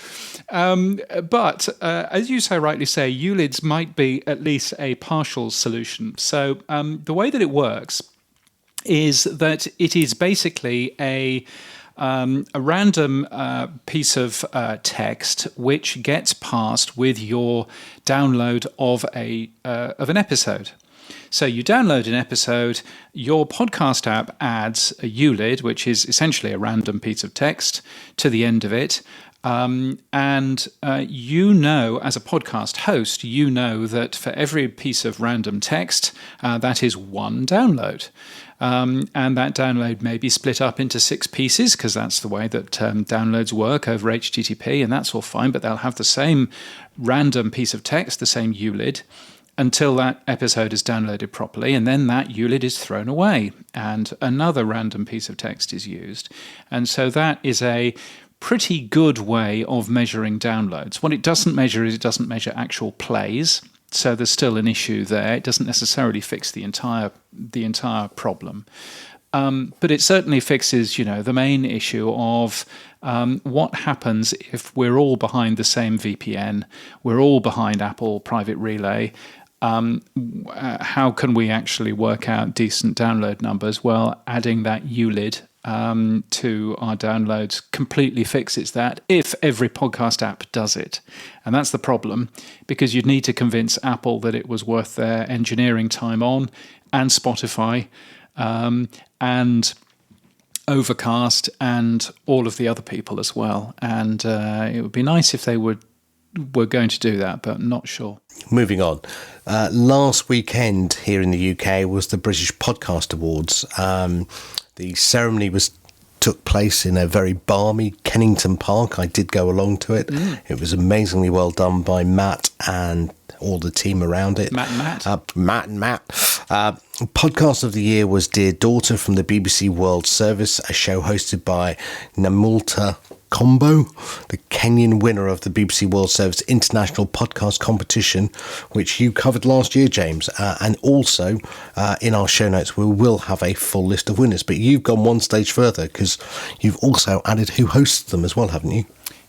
But as you so rightly say, ULIDs might be at least a partial solution. So the way that it works is that it is basically a random piece of text which gets passed with your download of an episode. So you download an episode, your podcast app adds a ULID, which is essentially a random piece of text, to the end of it. And as a podcast host, you know that for every piece of random text, that is one download. And that download may be split up into 6 pieces because that's the way that downloads work over HTTP, and that's all fine, but they'll have the same random piece of text, the same ULID, until that episode is downloaded properly, and then that ULID is thrown away, and another random piece of text is used. And so that is a pretty good way of measuring downloads. What it doesn't measure is it doesn't measure actual plays. So there's still an issue there. It doesn't necessarily fix the entire problem, but it certainly fixes, the main issue of what happens if we're all behind the same VPN, we're all behind Apple Private Relay. How can we actually work out decent download numbers? Well, adding that ULID to our downloads completely fixes that if every podcast app does it. And that's the problem, because you'd need to convince Apple that it was worth their engineering time on, and Spotify, and Overcast, and all of the other people as well. And it would be nice if they were going to do that, but not sure. Moving on. Last weekend here in the UK was the British Podcast Awards. The ceremony took place in a very balmy Kennington Park. I did go along to it. It was amazingly well done by Matt and all the team around it. Matt and Matt. Podcast of the year was Dear Daughter from the BBC World Service, a show hosted by Namulta Combo, the Kenyan winner of the BBC World Service International Podcast Competition, which you covered last year, James. And also, in our show notes, we will have a full list of winners. But you've gone one stage further because you've also added who hosts them as well, haven't you?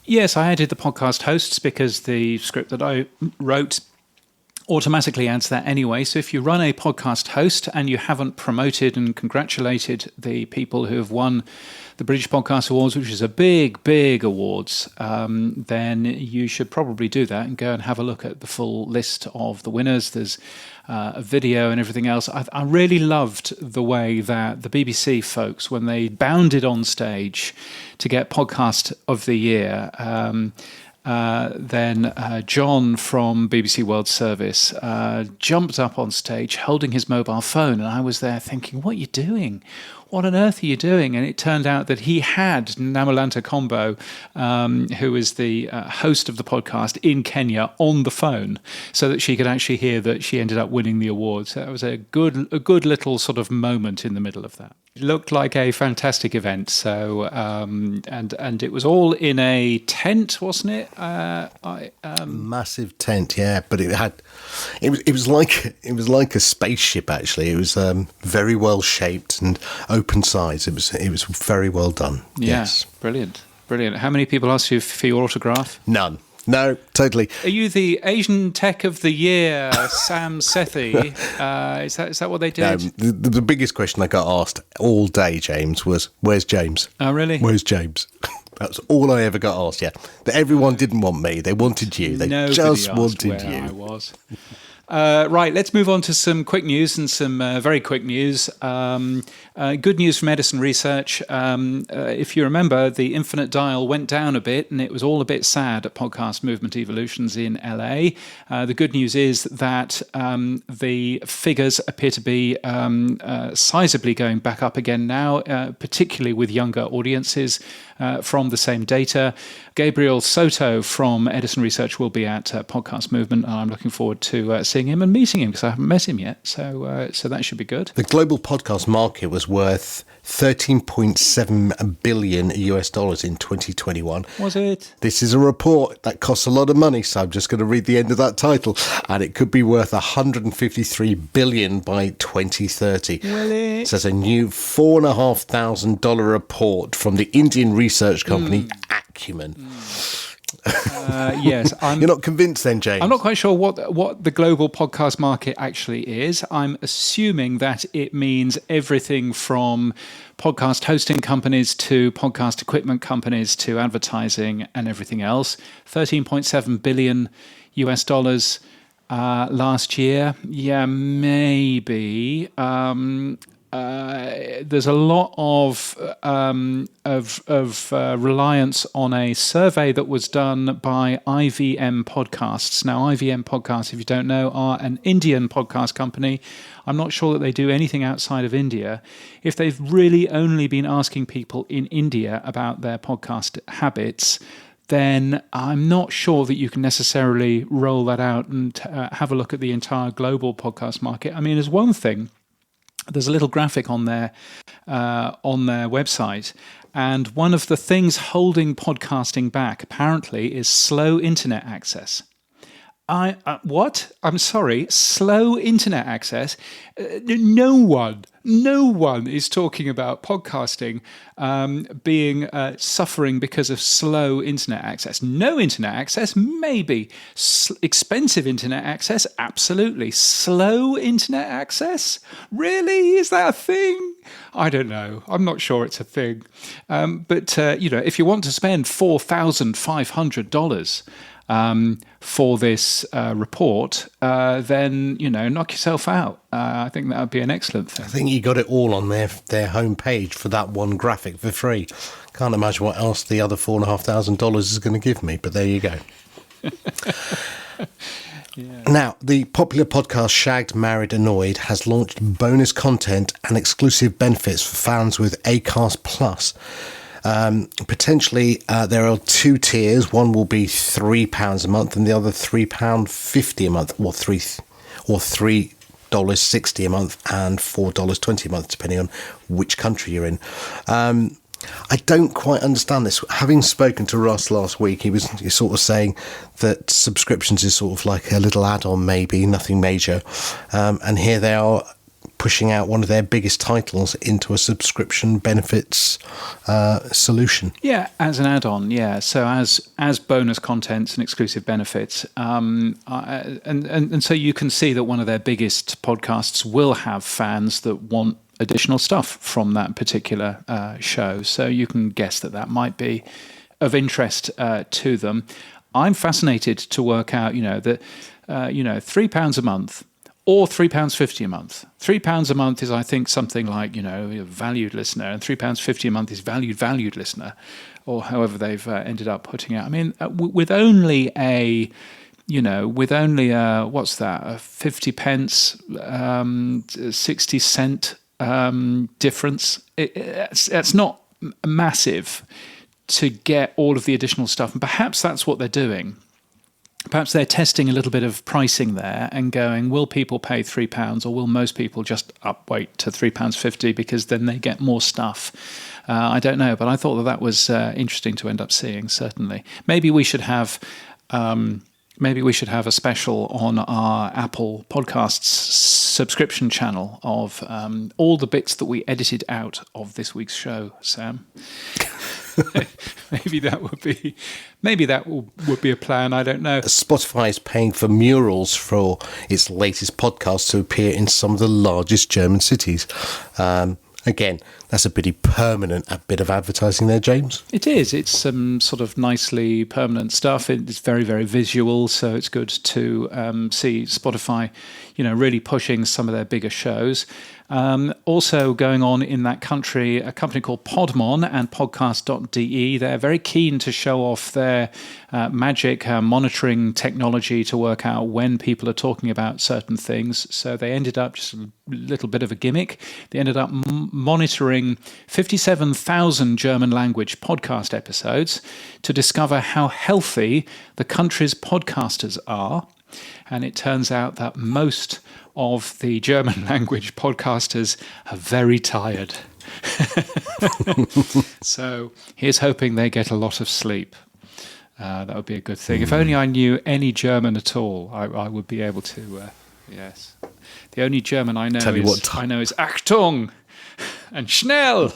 Yes, I added the podcast hosts because the script that I wrote automatically adds that anyway. So if you run a podcast host and you haven't promoted and congratulated the people who have won the British Podcast Awards, which is a big, big awards, then you should probably do that and go and have a look at the full list of the winners. There's a video and everything else. I really loved the way that the BBC folks, when they bounded on stage to get Podcast of the Year, then John from BBC World Service jumped up on stage holding his mobile phone, and I was there thinking, what are you doing? What on earth are you doing? And it turned out that he had Namulanta Combo, who is the host of the podcast in Kenya, on the phone so that she could actually hear that she ended up winning the award. So that was a good little sort of moment in the middle of that. It looked like a fantastic event. So and it was all in a tent, wasn't it? Massive tent, yeah. But it was like a spaceship. Actually, it was very well shaped and open size. It was very well done. Yeah, yes, brilliant. How many people asked you for your autograph? None. No, totally. Are you the Asian Tech of the Year, Sam Sethi? Is that what they did? No, the biggest question I got asked all day, James, was, where's James? Oh, really? Where's James? That's all I ever got asked, yeah. Everyone didn't want me. They wanted you. They Nobody just asked wanted where you. I was. Right, let's move on to some quick news and some very quick news. Good news from Edison Research. If you remember, the Infinite Dial went down a bit and it was all a bit sad at Podcast Movement Evolutions in LA. The good news is that the figures appear to be sizably going back up again now, particularly with younger audiences from the same data. Gabriel Soto from Edison Research will be at Podcast Movement, and I'm looking forward to seeing him and meeting him because I haven't met him yet. So that should be good. The global podcast market was worth $13.7 billion US in 2021. Was it? This is a report that costs a lot of money, so I'm just going to read the end of that title, and it could be worth $153 billion by 2030. Will it? Says a new $4,500 report from the Indian research company Acumen. Yes, you're not convinced then, James? I'm not quite sure what the global podcast market actually is. I'm assuming that it means everything from podcast hosting companies to podcast equipment companies to advertising and everything else. $13.7 billion US last year. Yeah, maybe. There's a lot of reliance on a survey that was done by IVM Podcasts. Now, IVM Podcasts, if you don't know, are an Indian podcast company. I'm not sure that they do anything outside of India. If they've really only been asking people in India about their podcast habits, then I'm not sure that you can necessarily roll that out and have a look at the entire global podcast market. I mean, there's one thing. There's a little graphic on their website, and one of the things holding podcasting back apparently is slow internet access. What? I'm sorry, slow internet access? No one is talking about podcasting being suffering because of slow internet access. No internet access, maybe. Expensive internet access, absolutely. Slow internet access? Really? Is that a thing? I don't know. I'm not sure it's a thing. But if you want to spend $4,500 for this report, then, knock yourself out. I think that would be an excellent thing. I think you got it all on their homepage for that one graphic for free. Can't imagine what else the other $4,500 is going to give me, but there you go. Yeah. Now, the popular podcast Shagged, Married, Annoyed has launched bonus content and exclusive benefits for fans with Acast Plus. Potentially, there are two tiers. One will be £3 a month, and the other £3.50 a month, or three $4.60 a month and $4.20 a month, depending on which country you're in. I don't quite understand this. Having spoken to Russ last week, he was sort of saying that subscriptions is sort of like a little add-on, maybe, nothing major. And here they are pushing out one of their biggest titles into a subscription benefits solution. Yeah, as an add-on, yeah. So as bonus contents and exclusive benefits. And so you can see that one of their biggest podcasts will have fans that want additional stuff from that particular show. So you can guess that might be of interest to them. I'm fascinated to work out, that £3 a month or £3.50 a month. £3 a month is, I think, something like, a valued listener, and £3.50 a month is valued listener, or however they've ended up putting it. I mean, with only a 50 pence, 60 cent difference, it's not massive to get all of the additional stuff. And perhaps that's what they're doing. Perhaps they're testing a little bit of pricing there and going, will people pay £3 or will most people just upweight to £3.50 because then they get more stuff? I don't know, but I thought that was interesting to end up seeing, certainly. Maybe we should have a special on our Apple Podcasts subscription channel of all the bits that we edited out of this week's show, Sam. Maybe that would be a plan. I don't know. Spotify is paying for murals for its latest podcast to appear in some of the largest German cities. Again, that's a pretty permanent bit of advertising there, James. It is. It's some sort of nicely permanent stuff. It's very, very visual, so it's good to see Spotify, really pushing some of their bigger shows. Also going on in that country, a company called Podmon and podcast.de. They're very keen to show off their magic monitoring technology to work out when people are talking about certain things. So they ended up, just a little bit of a gimmick, they ended up monitoring 57,000 German language podcast episodes to discover how healthy the country's podcasters are. And it turns out that most of the German language podcasters are very tired. So here's hoping they get a lot of sleep. That would be a good thing. If only I knew any German at all, I would be able to, yes. The only German I know is Achtung and Schnell.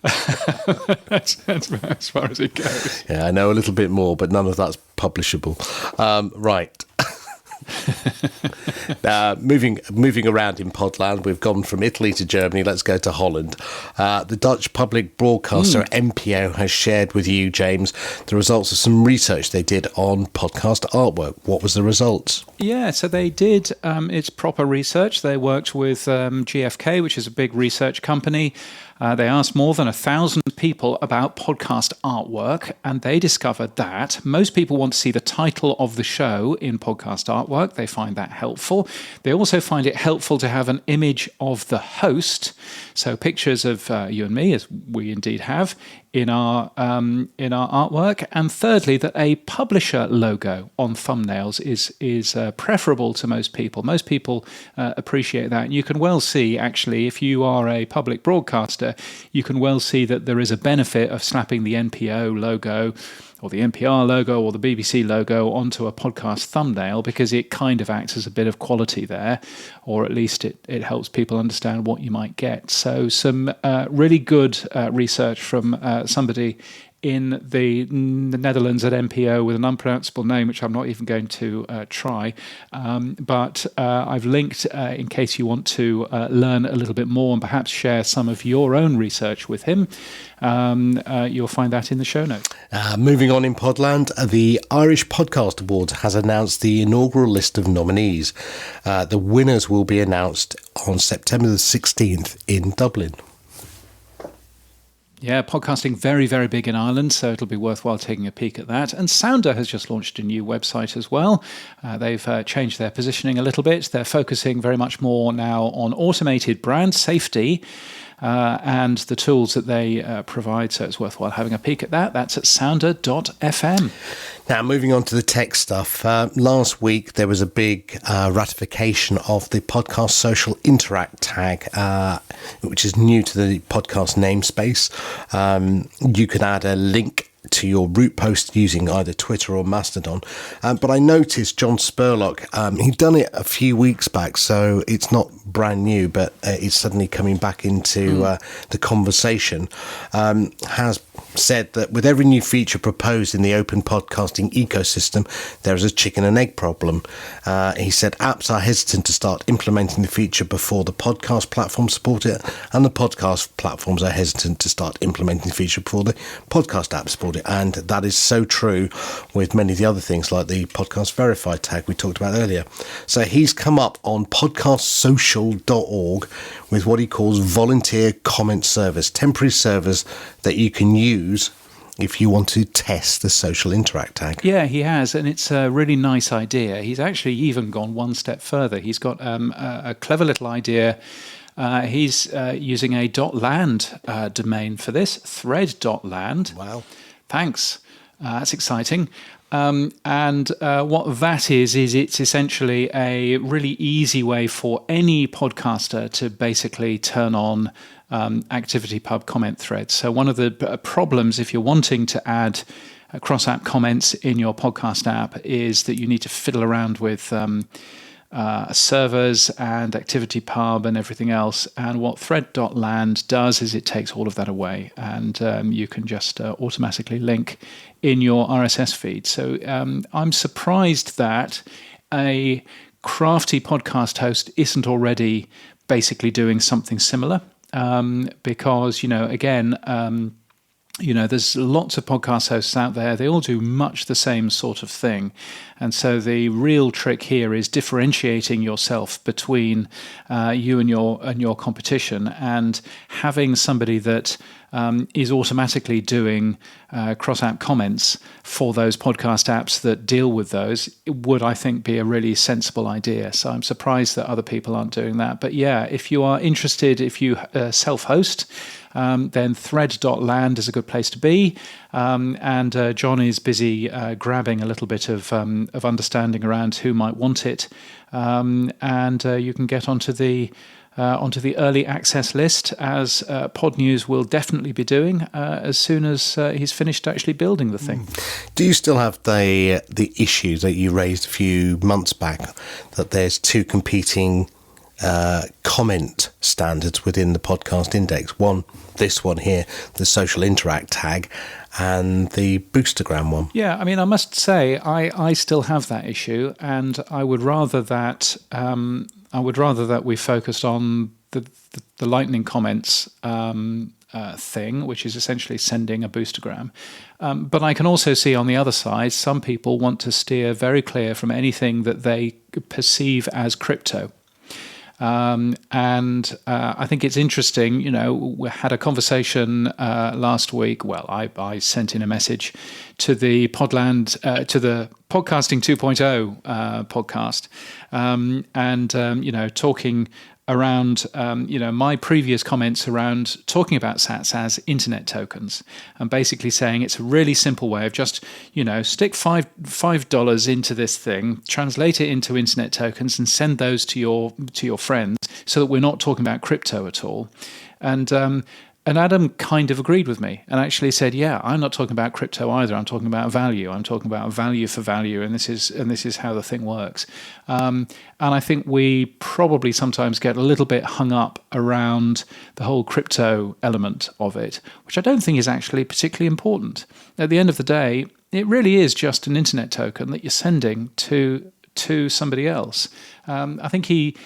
That's about as far as it goes. Yeah, I know a little bit more, but none of that's publishable. Right. Moving around in Podland, we've gone from Italy to Germany. Let's go to Holland. The Dutch public broadcaster NPO has shared with you, James, the results of some research they did on podcast artwork. What was the results? Yeah, so they did its proper research. They worked with GfK, which is a big research company. They asked more than 1,000 people about podcast artwork, and they discovered that most people want to see the title of the show in podcast artwork. They find that helpful. They also find it helpful to have an image of the host, so pictures of you and me, as we indeed have, in our artwork. And thirdly, that a publisher logo on thumbnails is preferable to most people. Most people appreciate that. And you can well see, actually, if you are a public broadcaster, you can well see that there is a benefit of slapping the NPO logo or the NPR logo or the BBC logo onto a podcast thumbnail, because it kind of acts as a bit of quality there, or at least it helps people understand what you might get. So some really good research from somebody in the Netherlands at NPO with an unpronounceable name, which I'm not even going to try. But I've linked in case you want to learn a little bit more and perhaps share some of your own research with him. You'll find that in the show notes. Moving on in Podland, the Irish Podcast Awards has announced the inaugural list of nominees. The winners will be announced on September the 16th in Dublin. Yeah, podcasting very, very big in Ireland, so it'll be worthwhile taking a peek at that. And Sounder has just launched a new website as well. They've changed their positioning a little bit. They're focusing very much more now on automated brand safety and the tools that they provide. So it's worthwhile having a peek at that. That's at sounder.fm. Now, moving on to the tech stuff. Last week, there was a big ratification of the Podcast Social Interact tag, which is new to the podcast namespace. You can add a link to your root post using either Twitter or Mastodon. But I noticed John Spurlock, he'd done it a few weeks back, so it's not brand new, but it's suddenly coming back into the conversation, has said that with every new feature proposed in the open podcasting ecosystem, there is a chicken and egg problem. He said apps are hesitant to start implementing the feature before the podcast platforms support it, and the podcast platforms are hesitant to start implementing the feature before the podcast apps support it. And that is so true with many of the other things like the podcast verified tag we talked about earlier. So he's come up on podcastsocial.org with what he calls volunteer comment servers, temporary servers that you can use if you want to test the social interact tag. Yeah, he has, and it's a really nice idea. He's actually even gone one step further. He's got a clever little idea. He's using a .land domain for this, thread.land. Wow. Thanks. That's exciting. And what that is it's essentially a really easy way for any podcaster to basically turn on ActivityPub comment threads. So one of the problems if you're wanting to add cross-app comments in your podcast app is that you need to fiddle around with servers and ActivityPub and everything else. And what thread.land does is it takes all of that away, and you can just automatically link in your RSS feed. So I'm surprised that a crafty podcast host isn't already basically doing something similar, because, there's lots of podcast hosts out there. They all do much the same sort of thing. And so the real trick here is differentiating yourself between you and your competition, and having somebody that is automatically doing cross-app comments for those podcast apps that deal with those would, I think, be a really sensible idea. So I'm surprised that other people aren't doing that. But yeah, if you are interested, if you self-host, then thread.land is a good place to be. And John is busy grabbing a little bit of understanding around who might want it. And you can get onto the early access list, as Pod News will definitely be doing as soon as he's finished actually building the thing. Do you still have the issue that you raised a few months back, that there's two competing comment standards within the podcast index? This one here, the social interact tag, and the Boostergram one. Yeah, I mean, I must say, I still have that issue, and I would rather that we focused on the lightning comments thing, which is essentially sending a Boostergram. But I can also see on the other side, some people want to steer very clear from anything that they perceive as crypto. And I think it's interesting, we had a conversation last week. Well, I sent in a message to the Podland, to the Podcasting 2.0 podcast, and talking around, my previous comments around talking about sats as internet tokens, and basically saying it's a really simple way of just, stick $5 into this thing, translate it into internet tokens, and send those to your friends, so that we're not talking about crypto at all. And Adam kind of agreed with me and actually said, yeah, I'm not talking about crypto either. I'm talking about value. I'm talking about value for value. And this is how the thing works. And I think we probably sometimes get a little bit hung up around the whole crypto element of it, which I don't think is actually particularly important. At the end of the day, it really is just an internet token that you're sending to somebody else. I think he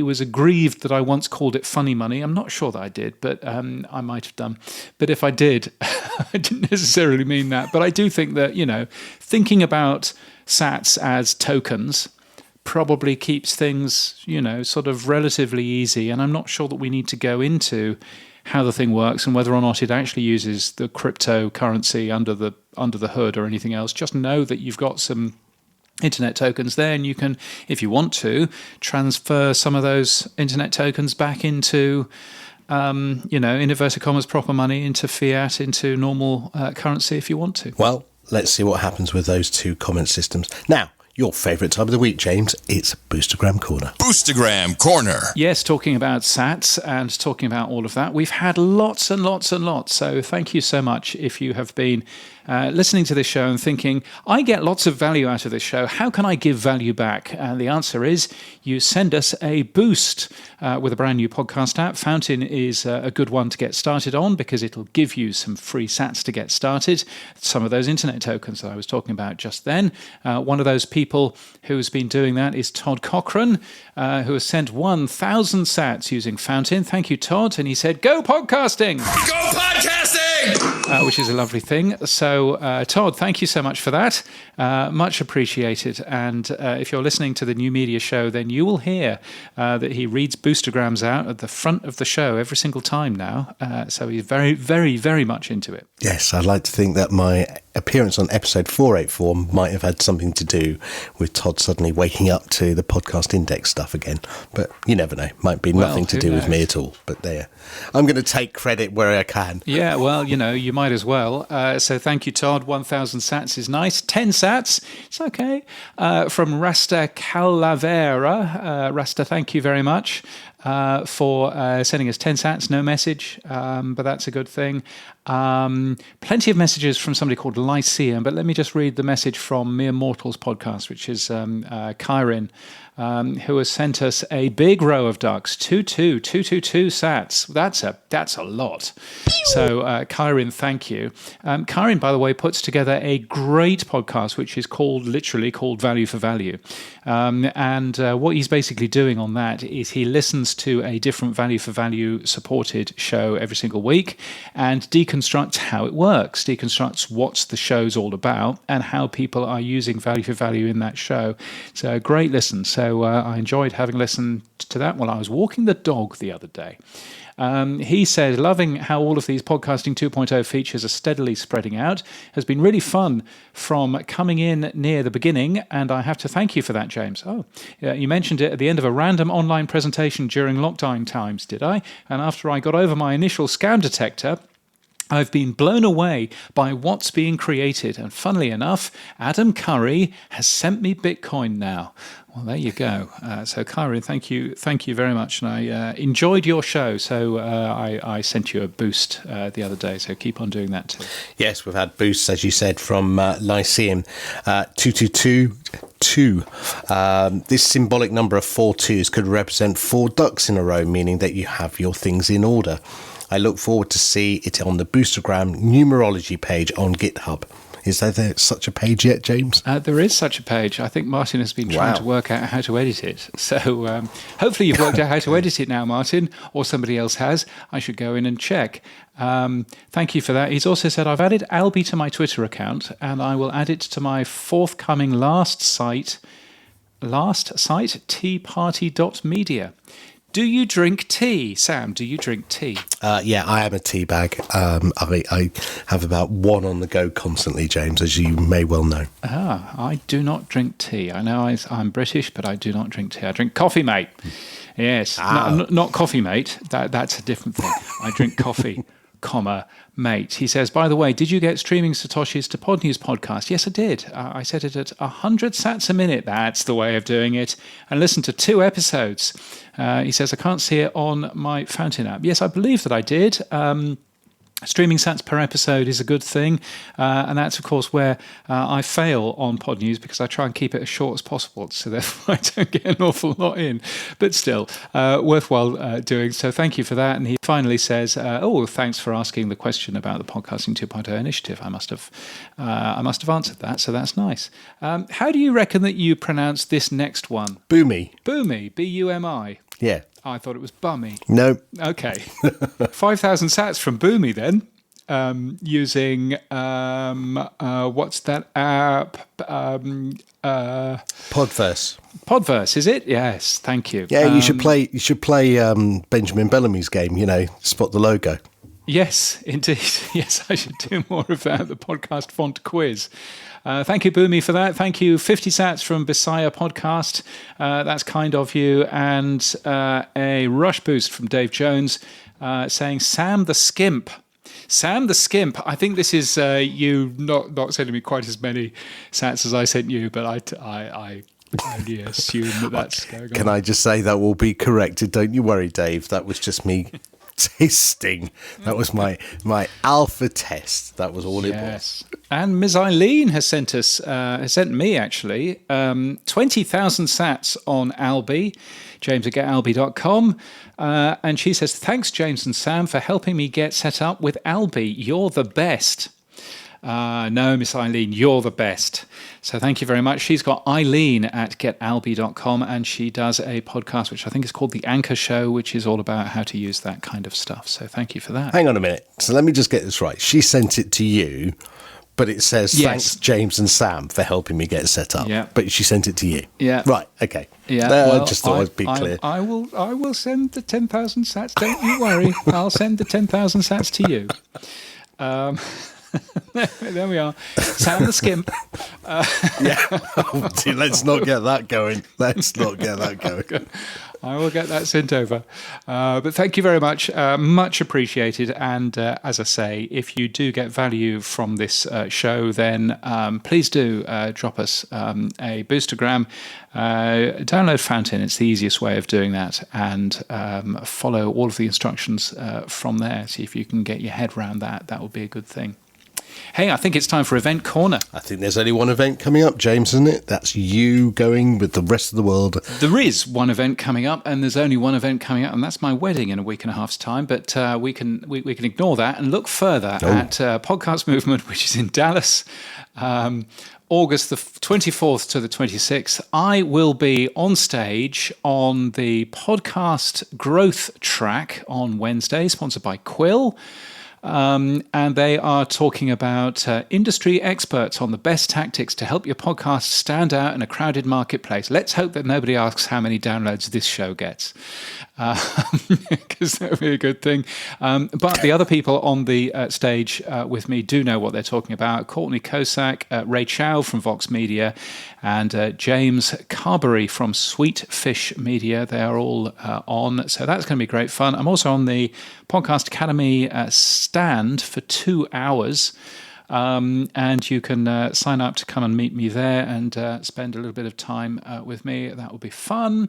was aggrieved that I once called it funny money. I'm not sure that I did, but I might have done. But if I did, I didn't necessarily mean that. But I do think that, thinking about sats as tokens probably keeps things, sort of relatively easy. And I'm not sure that we need to go into how the thing works and whether or not it actually uses the cryptocurrency under the hood or anything else. Just know that you've got some internet tokens there, and you can, if you want to, transfer some of those internet tokens back into inverted commas, proper money into fiat, into normal currency if you want to. Well, let's see what happens with those two comment systems. Now, your favourite time of the week, James, it's Boostergram Corner. Boostergram Corner. Yes, talking about sats and talking about all of that. We've had lots and lots and lots. So thank you so much if you have been listening to this show and thinking, I get lots of value out of this show. How can I give value back? And the answer is you send us a boost with a brand new podcast app. Fountain is a good one to get started on because it'll give you some free sats to get started. Some of those internet tokens that I was talking about just then. One of those people who's been doing that is Todd Cochran, who has sent 1,000 sats using Fountain. Thank you, Todd. And he said, go podcasting! Go podcasting! Which is a lovely thing. So, Todd, thank you so much for that. Much appreciated. And if you're listening to the New Media Show, then you will hear that he reads boostergrams out at the front of the show every single time now. So he's very, very, very much into it. Yes, I'd like to think that my appearance on episode 484 might have had something to do with Todd suddenly waking up to the podcast index stuff again. But you never know. Might be nothing to do with me at all. But there. I'm going to take credit where I can. Yeah, well, you might as well. So thank you, Todd. 1,000 sats is nice. 10 sats, it's okay. From Rasta Calavera. Rasta, thank you very much for sending us 10 sats, no message, but that's a good thing. Plenty of messages from somebody called Lyceum, but let me just read the message from Mere Mortals podcast, which is Kyrin, who has sent us a big row of ducks, 222 sats. That's a lot. So, Kyrin, thank you. Kyrin, by the way, puts together a great podcast, which is literally called Value for Value. And what he's basically doing on that is he listens to a different Value for Value supported show every single week and deconstructs how it works, deconstructs what the show's all about and how people are using Value for Value in that show. It's a great listen. So I enjoyed having listened to that while I was walking the dog the other day. He said, loving how all of these podcasting 2.0 features are steadily spreading out. Has been really fun from coming in near the beginning, and I have to thank you for that, James. Oh, you mentioned it at the end of a random online presentation during lockdown times, did I? And after I got over my initial scam detector, I've been blown away by what's being created. And funnily enough, Adam Curry has sent me Bitcoin now. Well, there you go. So, Kyrie, thank you very much. And I enjoyed your show. So I sent you a boost the other day. So keep on doing that too. Yes, we've had boosts, as you said, from Lyceum 222. This symbolic number of 4 twos could represent 4 ducks in a row, meaning that you have your things in order. I look forward to see it on the Boostergram numerology page on GitHub. Is there such a page yet, James? There is such a page. I think Martin has been trying to work out how to edit it. So hopefully you've worked out how to edit it now, Martin, or somebody else has. I should go in and check. Thank you for that. He's also said, I've added Alby to my Twitter account, and I will add it to my forthcoming last site, teaparty.media. Do you drink tea? Sam, do you drink tea? Yeah, I am a tea bag. I have about one on the go constantly, James, as you may well know. I do not drink tea. I know I'm British, but I do not drink tea. I drink coffee, mate. Yes, not coffee, mate. That's a different thing. I drink coffee, mate. He says, by the way, did you get streaming Satoshis to Pod News podcast? Yes, I did. I set it at 100 sats a minute. That's the way of doing it. And listen to 2 episodes. He says, I can't see it on my Fountain app. Yes, I believe that I did. Streaming sats per episode is a good thing, and that's, of course, where I fail on Pod News because I try and keep it as short as possible, so therefore I don't get an awful lot in. But still, worthwhile doing. So thank you for that. And he finally says, thanks for asking the question about the Podcasting 2.0 initiative. I must have answered that, so that's nice. How do you reckon that you pronounce this next one? Boomy. Boomy, B-U-M-I. Yeah. I thought it was bummy. No. Okay. 5,000 sats from Boomy then, using, what's that app? Podverse. Podverse, is it? Yes, thank you. Yeah, you should play Benjamin Bellamy's game, spot the logo. Yes, indeed. Yes, I should do more of that, the podcast font quiz. Thank you, Boomy, for that. Thank you, 50 Sats from Bisaya Podcast. That's kind of you. And a rush boost from Dave Jones saying, Sam the Skimp. Sam the Skimp. I think this is you not sending me quite as many Sats as I sent you, but I only assume that's going on. Can I just say that will be corrected? Don't you worry, Dave. That was just me testing. That was my alpha test. That was all it was. And Ms. Eileen has sent me actually 20,000 sats on Alby, james@getalby.com, and she says, thanks James and Sam for helping me get set up with Alby. You're the best. No, Miss Eileen, you're the best. So thank you very much. She's got Eileen at getalby.com, and she does a podcast which I think is called The Anchor Show, which is all about how to use that kind of stuff. So thank you for that. Hang on a minute. So let me just get this right. She sent it to you, but it says, thanks James and Sam for helping me get set up. Yeah. But she sent it to you. Yeah. Right, okay. Yeah. I just thought I'd be clear. I will send the 10,000 sats. Don't you worry. I'll send the 10,000 sats to you. There we are. Sam the Skimp. Let's not get that going. I will get that sent over. But thank you very much. Much appreciated. And as I say, if you do get value from this show, then please do drop us a boostergram. Download Fountain. It's the easiest way of doing that. And follow all of the instructions from there. See if you can get your head around that. That would be a good thing. Hey, I think it's time for Event Corner. I think there's only one event coming up, James, isn't it? That's you going with the rest of the world. There is one event coming up, and there's only one event coming up, and that's my wedding in a week and a half's time. But we can ignore that and look further at Podcast Movement, which is in Dallas, August the 24th to the 26th. I will be on stage on the podcast growth track on Wednesday, sponsored by Quill. And they are talking about industry experts on the best tactics to help your podcast stand out in a crowded marketplace. Let's hope that nobody asks how many downloads this show gets, because that would be a good thing. But the other people on the stage with me do know what they're talking about. Courtney Kosak, Ray Chow from Vox Media, and James Carberry from Sweet Fish Media. They are all on. So that's going to be great fun. I'm also on the Podcast Academy stand for 2 hours. And you can sign up to come and meet me there and spend a little bit of time with me. That will be fun.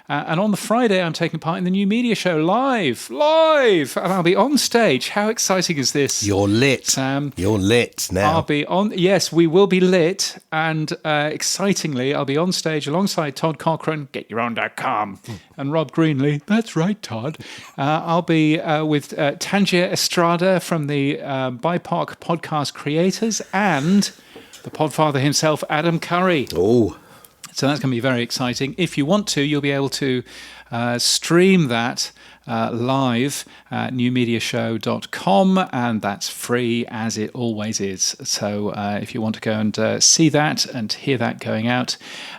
And on the Friday, I'm taking part in the New Media Show live, and I'll be on stage. How exciting is this? You're lit, Sam. You're lit now. I'll be on. Yes, we will be lit, and excitingly, I'll be on stage alongside Todd Cochran, GetYourOwn.com, and Rob Greenlee. That's right, Todd. I'll be with Tangier Estrada from the BIPOC podcast creators and the podfather himself, Adam Curry. Oh. So that's going to be very exciting. If you want to, you'll be able to stream that live at newmediashow.com, and that's free as it always is. So if you want to go and see that and hear that going out,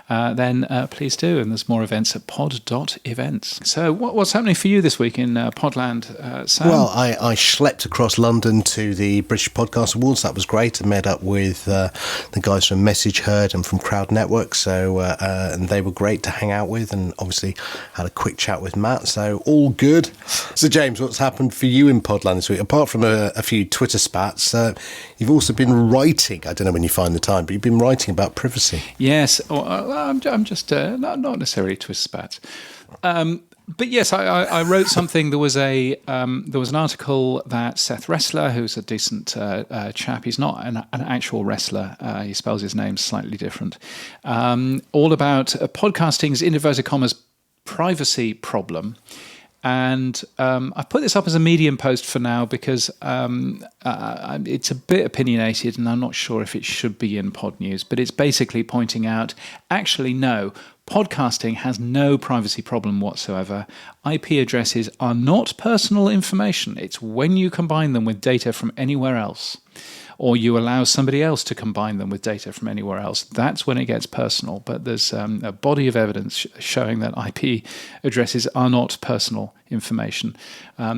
then please do. And there's more events at pod.events. So what's happening for you this week in Podland, Sam? Well, I schlepped across London to the British Podcast Awards. That was great. I met up with the guys from Message Heard and from Crowd Network. So and they were great to hang out with, and obviously had a quick chat with Matt. So all good. So James, what's happened for you in Podland this week? Apart from a few Twitter spats, you've also been writing. I don't know when you find the time, but you've been writing about privacy. Yes, I'm just not necessarily Twitter spats. But yes, I wrote something. There was an article that Seth Ressler, who's a decent chap, he's not an actual wrestler. He spells his name slightly different. All about podcasting's inverted commas privacy problem. And I put this up as a Medium post for now because it's a bit opinionated and I'm not sure if it should be in Pod News, but it's basically pointing out, actually, no, podcasting has no privacy problem whatsoever. IP addresses are not personal information. It's when you combine them with data from anywhere else. or you allow somebody else to combine them with data from anywhere else, that's when it gets personal. But there's a body of evidence showing that IP addresses are not personal information.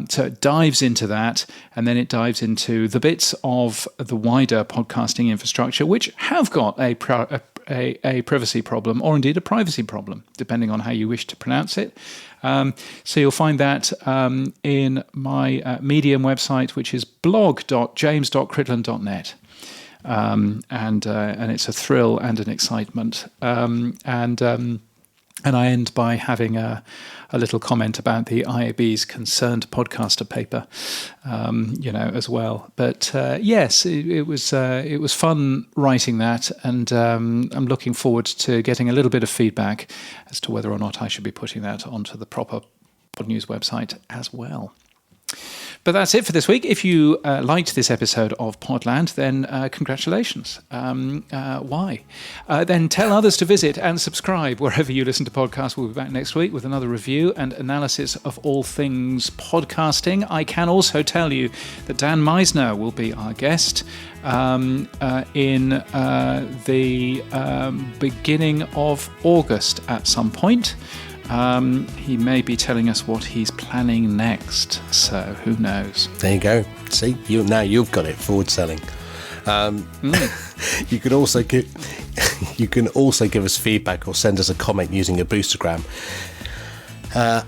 So it dives into that, and then it dives into the bits of the wider podcasting infrastructure which have got a privacy problem, or indeed a privacy problem, depending on how you wish to pronounce it. So you'll find that in my Medium website, which is blog.james.cridland.net. And it's a thrill and an excitement. And I end by having a little comment about the IAB's Concerned Podcaster paper, as well. But yes, it was fun writing that, and I'm looking forward to getting a little bit of feedback as to whether or not I should be putting that onto the proper Pod News website as well. But that's it for this week. If you liked this episode of Podland, then congratulations. Why? Then tell others to visit and subscribe wherever you listen to podcasts. We'll be back next week with another review and analysis of all things podcasting. I can also tell you that Dan Meisner will be our guest in the beginning of August at some point. He may be telling us what he's planning next, so who knows? There you go. See, you've got it. Forward selling. You can also give us feedback or send us a comment using a Boostergram.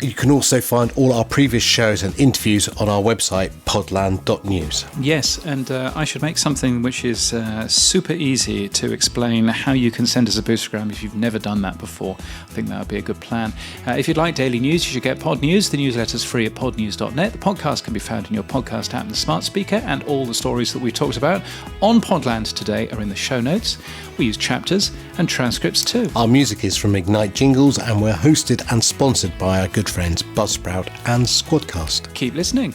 You can also find all our previous shows and interviews on our website, podland.news. Yes, and I should make something which is super easy to explain how you can send us a Boostergram if you've never done that before. I think that would be a good plan. If you'd like daily news, you should get Pod News. The newsletter's free at podnews.net. The podcast can be found in your podcast app and the smart speaker, and all the stories that we talked about on Podland today are in the show notes. We use chapters and transcripts too. Our music is from Ignite Jingles, and we're hosted and sponsored by our good friends Buzzsprout and Squadcast. Keep listening.